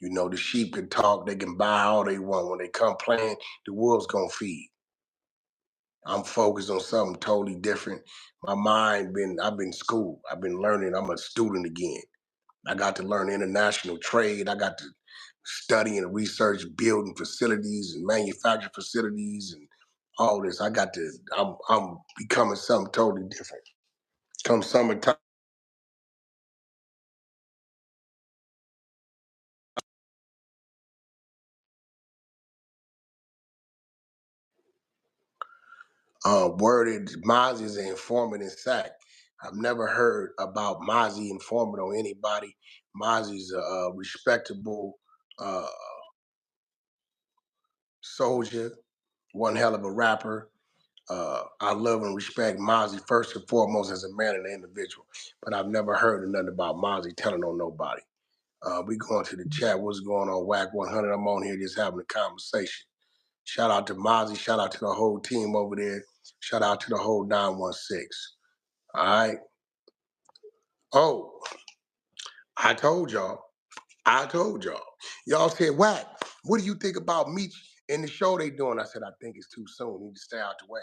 S1: The sheep can talk, they can buy all they want. When they come playing, the wolves gonna feed. I'm focused on something totally different. I've been schooled. I've been learning. I'm a student again. I got to learn international trade. I got to study and research building facilities and manufacturing facilities and all this. I'm becoming something totally different. Come summertime. Worded Mozzie is an informant in SAC. I've never heard about Mozzie informant on anybody. Mozzie's a respectable soldier, one hell of a rapper. I love and respect Mozzie first and foremost as a man and an individual, but I've never heard of nothing about Mozzie telling on nobody. We going to the chat. What's going on, Wack 100? I'm on here just having a conversation. Shout out to Mozzie. Shout out to the whole team over there. Shout out to the whole 916. All right. Oh, I told y'all. I told y'all. Y'all said, Wack, what do you think about Meech and the show they doing? I said, I think it's too soon. Need to stay out the way.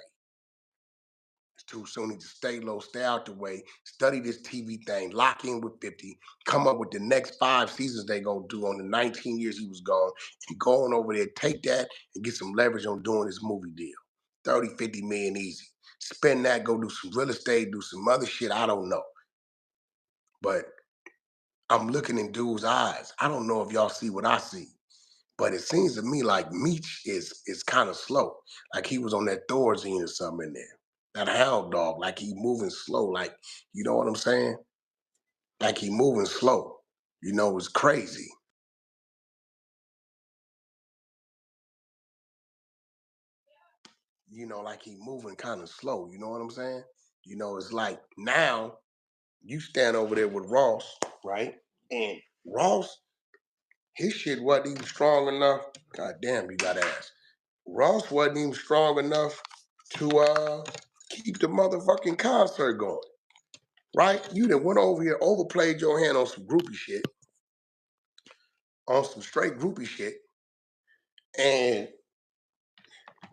S1: It's too soon. Need to stay low, stay out the way, study this TV thing, lock in with 50, come up with the next 5 seasons they gonna do on the 19 years he was gone, and go on over there, take that and get some leverage on doing this movie deal. 30, 50 million easy. Spend that, go do some real estate, do some other shit. I don't know. But I'm looking in dude's eyes. I don't know if y'all see what I see. But it seems to me like Meech is kind of slow. Like he was on that Thorazine or something in there. That hound dog, like he moving slow. Like, you know what I'm saying? Like he moving slow. It's crazy. Like he moving kind of slow. You know what I'm saying? It's like now you stand over there with Ross, right? And Ross, his shit wasn't even strong enough. God damn, you got ass. Ross wasn't even strong enough to keep the motherfucking concert going, right? You done went over here, overplayed your hand on some groupie shit, on some straight groupie shit, and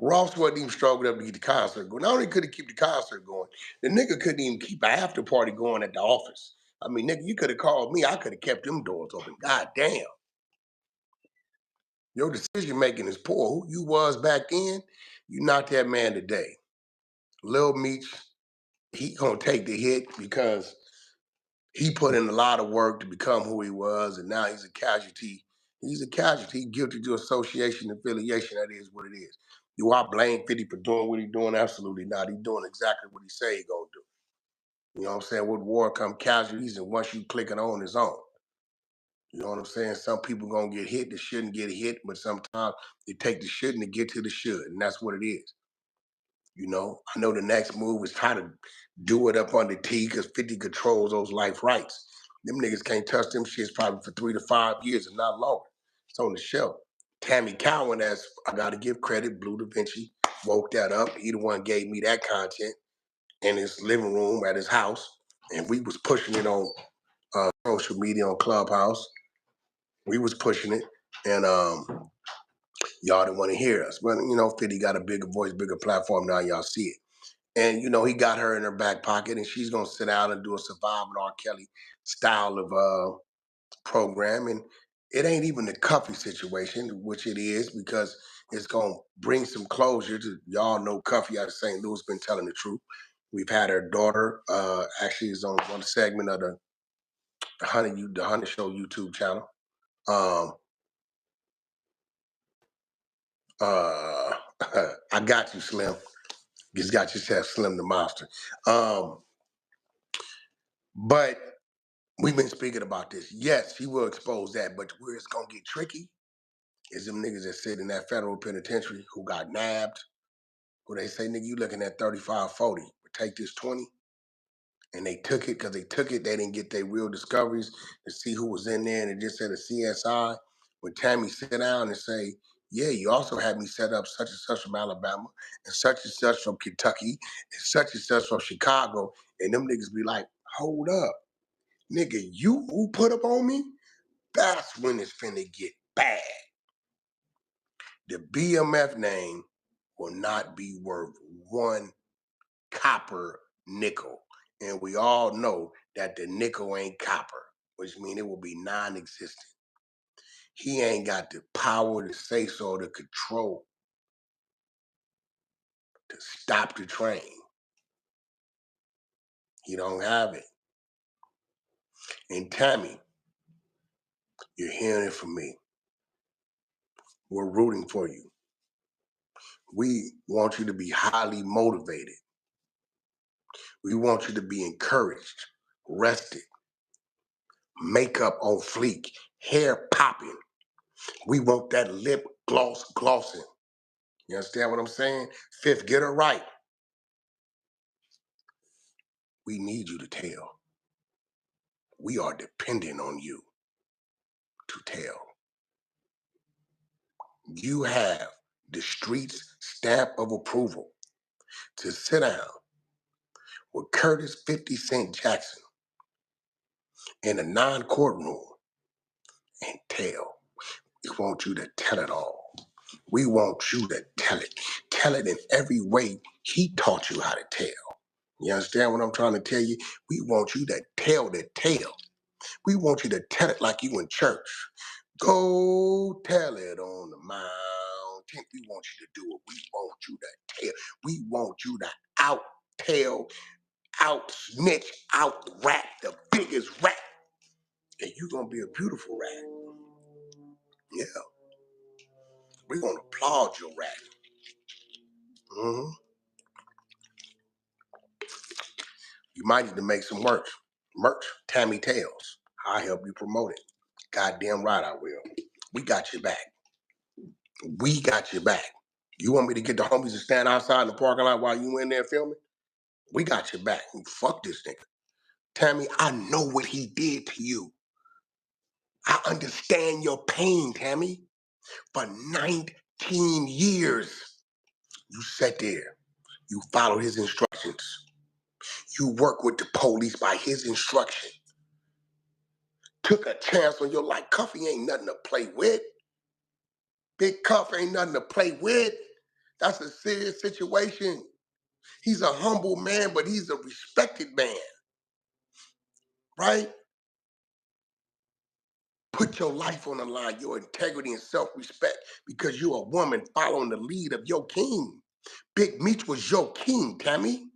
S1: Ross wasn't even strong enough to get the concert going. Not only could he keep the concert going, the nigga couldn't even keep an after party going at the office. I mean, nigga, you could have called me. I could have kept them doors open. God damn. Your decision making is poor. Who you was back then, you not that man today. Lil Meech, he gonna take the hit because he put in a lot of work to become who he was, and now he's a casualty. He's a casualty, guilty to association, affiliation. That is what it is. Do I blame 50 for doing what he's doing? Absolutely not. He's doing exactly what he say he gonna do. You know what I'm saying? With war come casualties, and once you click it on, it's on. You know what I'm saying? Some people gonna get hit that shouldn't get hit, but sometimes they take the shouldn't to get to the should, and that's what it is. I know the next move is try to do it up under T because 50 controls those life rights. Them niggas can't touch them shits probably for 3 to 5 years and not longer. It's on the shelf. Tammy Cowan, as I gotta give credit, Blue Da Vinci woke that up. He the one gave me that content in his living room at his house, and we was pushing it on social media on Clubhouse. We was pushing it, and y'all didn't want to hear us. But 50 got a bigger voice, bigger platform now. Y'all see it. And he got her in her back pocket, and she's gonna sit down and do a Surviving R. Kelly style of program. And it ain't even the Cuffy situation, which it is, because it's gonna bring some closure to y'all know Cuffy out of St. Louis been telling the truth. We've had her daughter, actually is on one segment of the Honey Show YouTube channel. I got you, Slim. Just got yourself Slim the Monster. But we've been speaking about this. Yes, he will expose that, but where it's gonna get tricky is them niggas that sit in that federal penitentiary who got nabbed, who they say, nigga, you looking at 35, 40, but take this 20. And they took it because they took it. They didn't get their real discoveries to see who was in there, and it just said a CSI. When Tammy sit down and say, yeah, you also had me set up such and such from Alabama and such from Kentucky and such from Chicago. And them niggas be like, hold up, nigga, you who put up on me? That's when it's finna get bad. The BMF name will not be worth one copper nickel. And we all know that the nickel ain't copper, which means it will be non-existent. He ain't got the power to say so, to control, to stop the train. He don't have it. And Tammy, you're hearing it from me. We're rooting for you. We want you to be highly motivated. We want you to be encouraged, rested, makeup on fleek, hair popping. We want that lip gloss glossing. You understand what I'm saying? Fifth, get her right. We need you to tell. We are dependent on you to tell. You have the streets stamp of approval to sit down with Curtis 50 Cent Jackson in a non-courtroom and tell. We want you to tell it all. We want you to tell it. Tell it in every way he taught you how to tell. You understand what I'm trying to tell you? We want you to tell the tale. We want you to tell it like you in church. Go tell it on the mountain. We want you to do it. We want you to tell. We want you to out tell, out snitch, out rap the biggest rap. And you're going to be a beautiful rap. Yeah. We're going to applaud your rap. Mm-hmm. You might need to make some merch, Tammy Tales. I'll help you promote it. Goddamn right I will. We got your back. We got your back. You want me to get the homies to stand outside in the parking lot while you in there filming? We got your back. Fuck this nigga. Tammy, I know what he did to you. I understand your pain, Tammy. For 19 years, you sat there. You followed his instructions. You worked with the police by his instruction. Took a chance on your life. Cuffy ain't nothing to play with. Big Cuff ain't nothing to play with. That's a serious situation. He's a humble man, but he's a respected man. Right? Put your life on the line, your integrity and self-respect, because you're a woman following the lead of your king. Big Meech was your king, Tammy.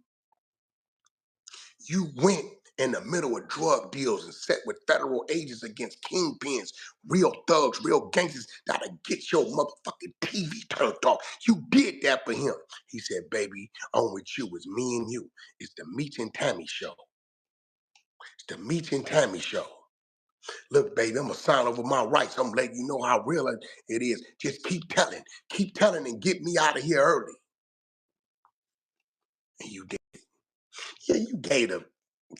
S1: You went in the middle of drug deals and sat with federal agents against kingpins, real thugs, real gangsters that'll get your motherfucking TV turned off. You did that for him. He said, baby, on with you, it's me and you. It's the Meech and Tammy show. It's the Meech and Tammy show. Look, baby, I'm gonna sign over my rights. I'm letting you know how real it is. Just keep telling, and get me out of here early. And you did. Yeah, you gave the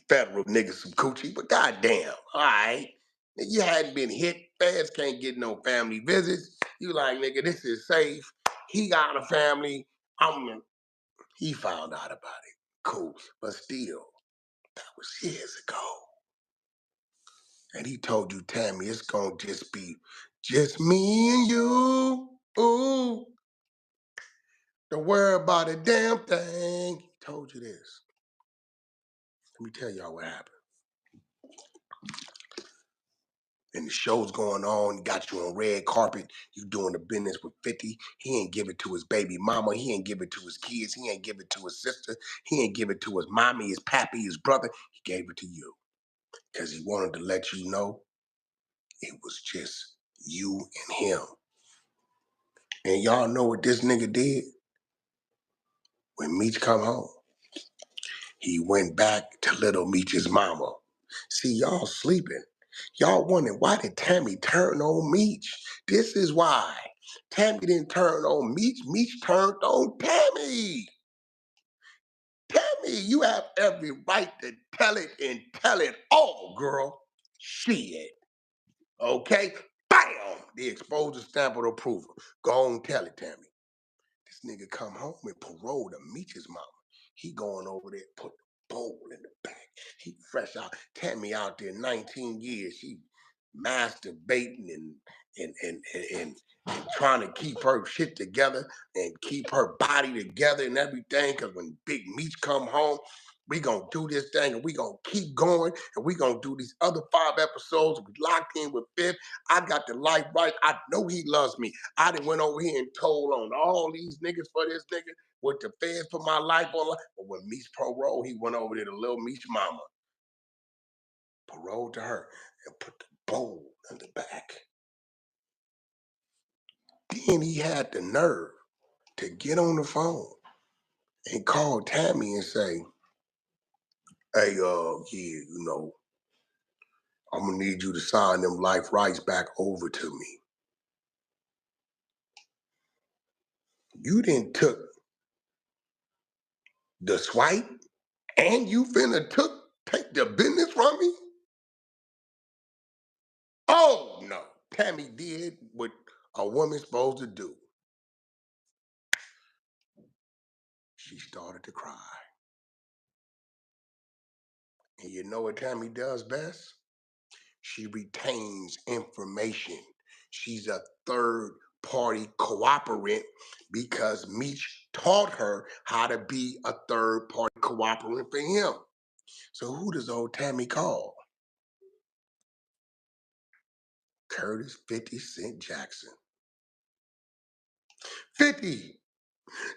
S1: federal niggas some coochie, but goddamn, all right. You hadn't been hit. Feds can't get no family visits. You like, nigga, this is safe. He got a family. He found out about it. Cool. But still, that was years ago. And he told you, Tammy, it's gonna just be just me and you. Ooh. Don't worry about a damn thing. He told you this. Let me tell y'all what happened. And the show's going on, he got you on red carpet, you doing the business with 50. He ain't give it to his baby mama, he ain't give it to his kids, he ain't give it to his sister, he ain't give it to his mommy, his pappy, his brother. He gave it to you. Because he wanted to let you know it was just you and him. And y'all know what this nigga did? When Meech come home, he went back to little Meech's mama. See, y'all sleeping. Y'all wondering, why did Tammy turn on Meech? This is why. Tammy didn't turn on Meech. Meech turned on Tammy. Tammy, you have every right to tell it and tell it all, girl. Shit. Okay? Bam! The exposure stamp of approval. Go on, tell it, Tammy. This nigga come home and parole to Meech's mama. He going over there, put the bowl in the back. He fresh out. Tammy out there 19 years. She masturbating and trying to keep her shit together and keep her body together and everything. Cause when Big Meech come home, we gonna do this thing and we gonna keep going and we gonna do these other 5 episodes. We locked in with Fifth. I got the life right. I know he loves me. I done went over here and told on all these niggas for this nigga with the feds for my life on life. But when Meech parole, he went over there to little Meech mama. Paroled to her and put the bowl in the back. Then he had the nerve to get on the phone and call Tammy and say, hey, I'm gonna need you to sign them life rights back over to me. You didn't took the swipe and you finna take the business from me? Oh no, Tammy did what a woman's supposed to do. She started to cry. And you know what Tammy does best? She retains information. She's a third party cooperant because Meech taught her how to be a third party cooperant for him. So who does old Tammy call? Curtis 50 Cent Jackson. 50.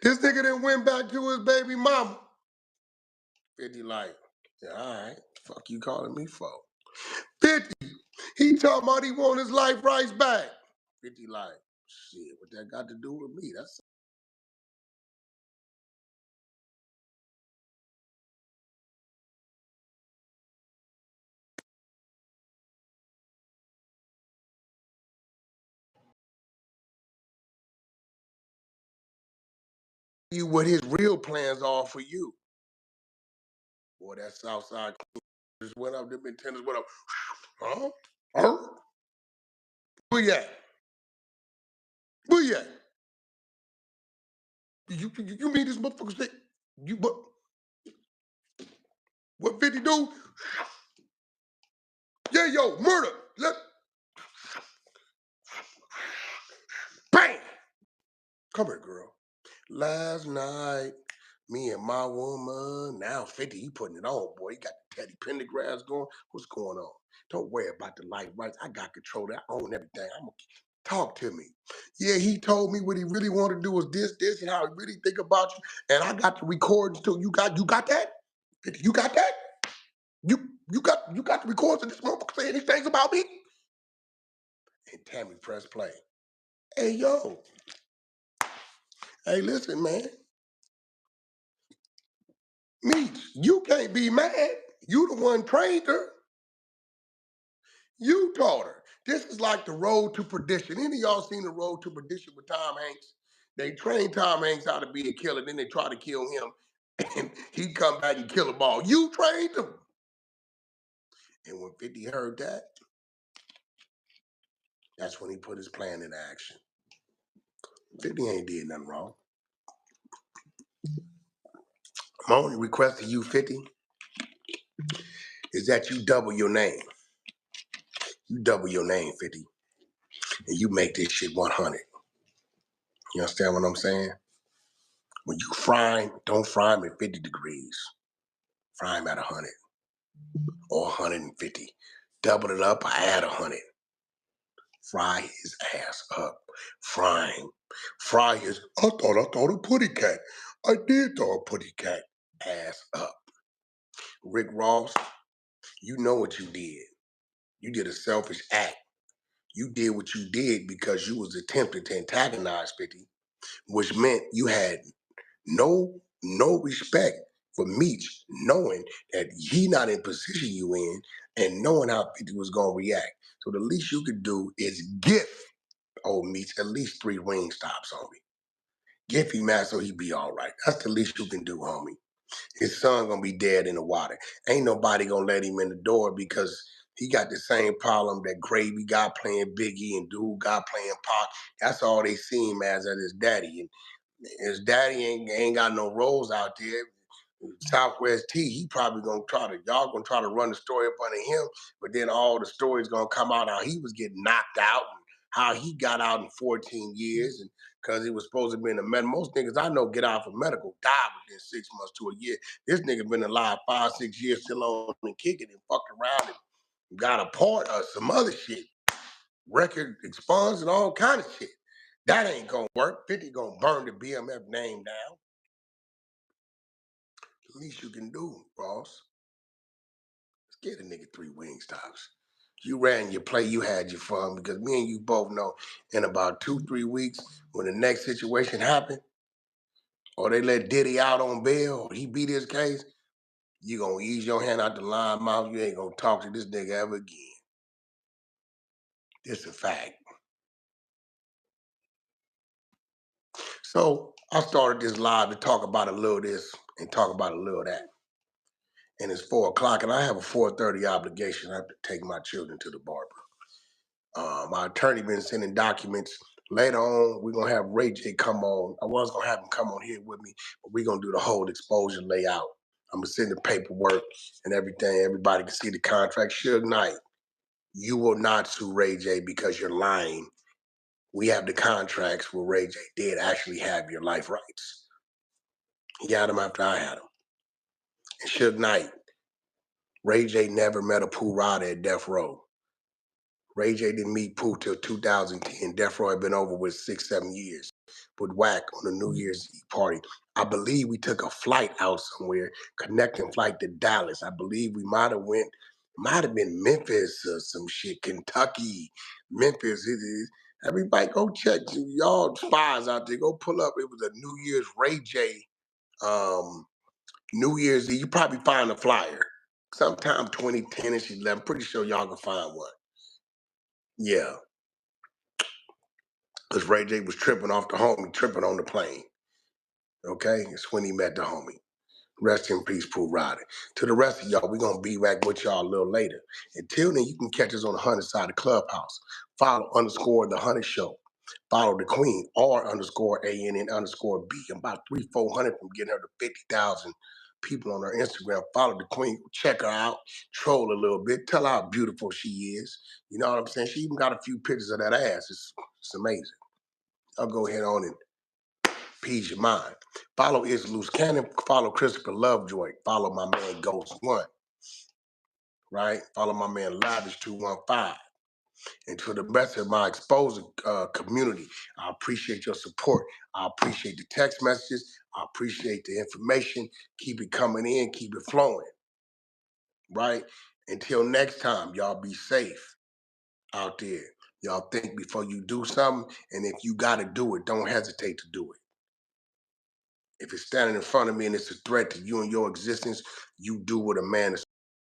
S1: This nigga then went back to his baby mama. 50 like, yeah, all right, fuck you calling me for? 50, he talking about he want his life rights back. 50 like, shit, what that got to do with me? That's you what his real plans are for you. Boy, that Southside just went up, them antennas went up. Huh? Huh? Where you at? Where you at? You mean this motherfucker say, you what 50 do? Yeah, yo, murder. Bang! Come here, girl. Last night, me and my woman, now 50, he putting it on, boy. He got the Teddy Pendergrass going. What's going on? Don't worry about the life rights. I got control of that. I own everything. I'm gonna talk to me. Yeah, he told me what he really wanted to do was this, and how he really think about you. And I got the recordings too. You got that? 50, you got that? You got the recordings of this motherfucker saying these things about me? And Tammy press play. Hey, yo. Hey, listen, man. Meech, you can't be mad. You the one trained her. You taught her. This is like the road to perdition. Any of y'all seen the road to perdition with Tom Hanks? They trained Tom Hanks how to be a killer, then they try to kill him, and he come back and kill them all. You trained him. And when 50 heard that, that's when he put his plan into action. 50 ain't did nothing wrong. My only request to you, 50, is that you double your name. You double your name, 50, and you make this shit 100. You understand what I'm saying? When you fry him, don't fry him at 50 degrees. Fry him at 100 or 150. Double it up or add 100. Fry his ass up. Fry him. Fry his, I thought a putty cat. I did throw a putty cat ass up. Rick Ross, you know what you did. You did a selfish act. You did what you did because you was attempting to antagonize 50, which meant you had no respect for Meech, knowing that he not in position you in and knowing how 50 was gonna react. So the least you could do is gift old Meech at least 3 ring stops, homie. Gift him that so he be all right. That's the least you can do, homie. His son gonna be dead in the water. Ain't nobody gonna let him in the door because he got the same problem that Gravy got playing Biggie and Dude got playing Pac. That's all they see him as his daddy. And his daddy ain't got no roles out there. Southwest T, he probably y'all gonna try to run the story up under him, but then all the stories gonna come out how he was getting knocked out and how he got out in 14 years and because he was supposed to be in the med. Most niggas I know get out from medical, die within 6 months to a year. This nigga been alive 5, 6 years, still on and kicking and fucked around and got a part of some other shit. Record expunged and all kind of shit. That ain't gonna work. 50 gonna burn the BMF name down. The least you can do, Ross. Get a nigga 3 wing stops. You ran your play, you had your fun, because me and you both know in about 2, 3 weeks, when the next situation happened, or they let Diddy out on bail, or he beat his case, you gonna ease your hand out the line mouth, you ain't gonna talk to this nigga ever again. It's a fact. So I started this live to talk about a little this and talk about a little that. And it's 4 o'clock, and I have a 4:30 obligation. I have to take my children to the barber. My attorney been sending documents. Later on, we're gonna have Ray J come on. I was gonna have him come on here with me, but we're gonna do the whole exposure layout. I'm gonna send the paperwork and everything. Everybody can see the contract. Suge Knight, you will not sue Ray J because you're lying. We have the contracts where Ray J did actually have your life rights. He got them after I had them. And Suge Knight, Ray J never met a Pooh Rada at Death Row. Ray J didn't meet Pooh till 2010. Death Row had been over with 6, 7 years. With Wack on the New Year's Eve party. I believe we took a flight out somewhere, connecting flight to Dallas. I believe we might have been Memphis or some shit, Kentucky, Memphis. Everybody go check. Y'all spies out there, go pull up. It was a New Year's Ray J, New Year's Eve. You probably find a flyer. Sometime 2010-ish, 11. Pretty sure y'all can find one. Yeah. Because Ray J was tripping off the homie, tripping on the plane. Okay? It's when he met the homie. Rest in peace, Pooh Rada. To the rest of y'all, we're going to be back with y'all a little later. Until then, you can catch us on the Hunter side of Clubhouse. Follow _ The Hunter Show. Follow the Queen, _ANN_B. About 300-400 from getting her to 50,000 people on her Instagram. Follow the Queen. Check her out. Troll a little bit. Tell her how beautiful she is. You know what I'm saying? She even got a few pictures of that ass. It's amazing. I'll go ahead on and peace your mind. Follow Is Loose Cannon. Follow Christopher Lovejoy. Follow my man Ghost One. Right? Follow my man Lavish 215. And to the rest of my exposure community, I appreciate your support. I appreciate the text messages. I appreciate the information. Keep it coming in. Keep it flowing. Right? Until next time, y'all be safe out there. Y'all think before you do something, and if you got to do it, don't hesitate to do it. If it's standing in front of me and it's a threat to you and your existence, you do what a man is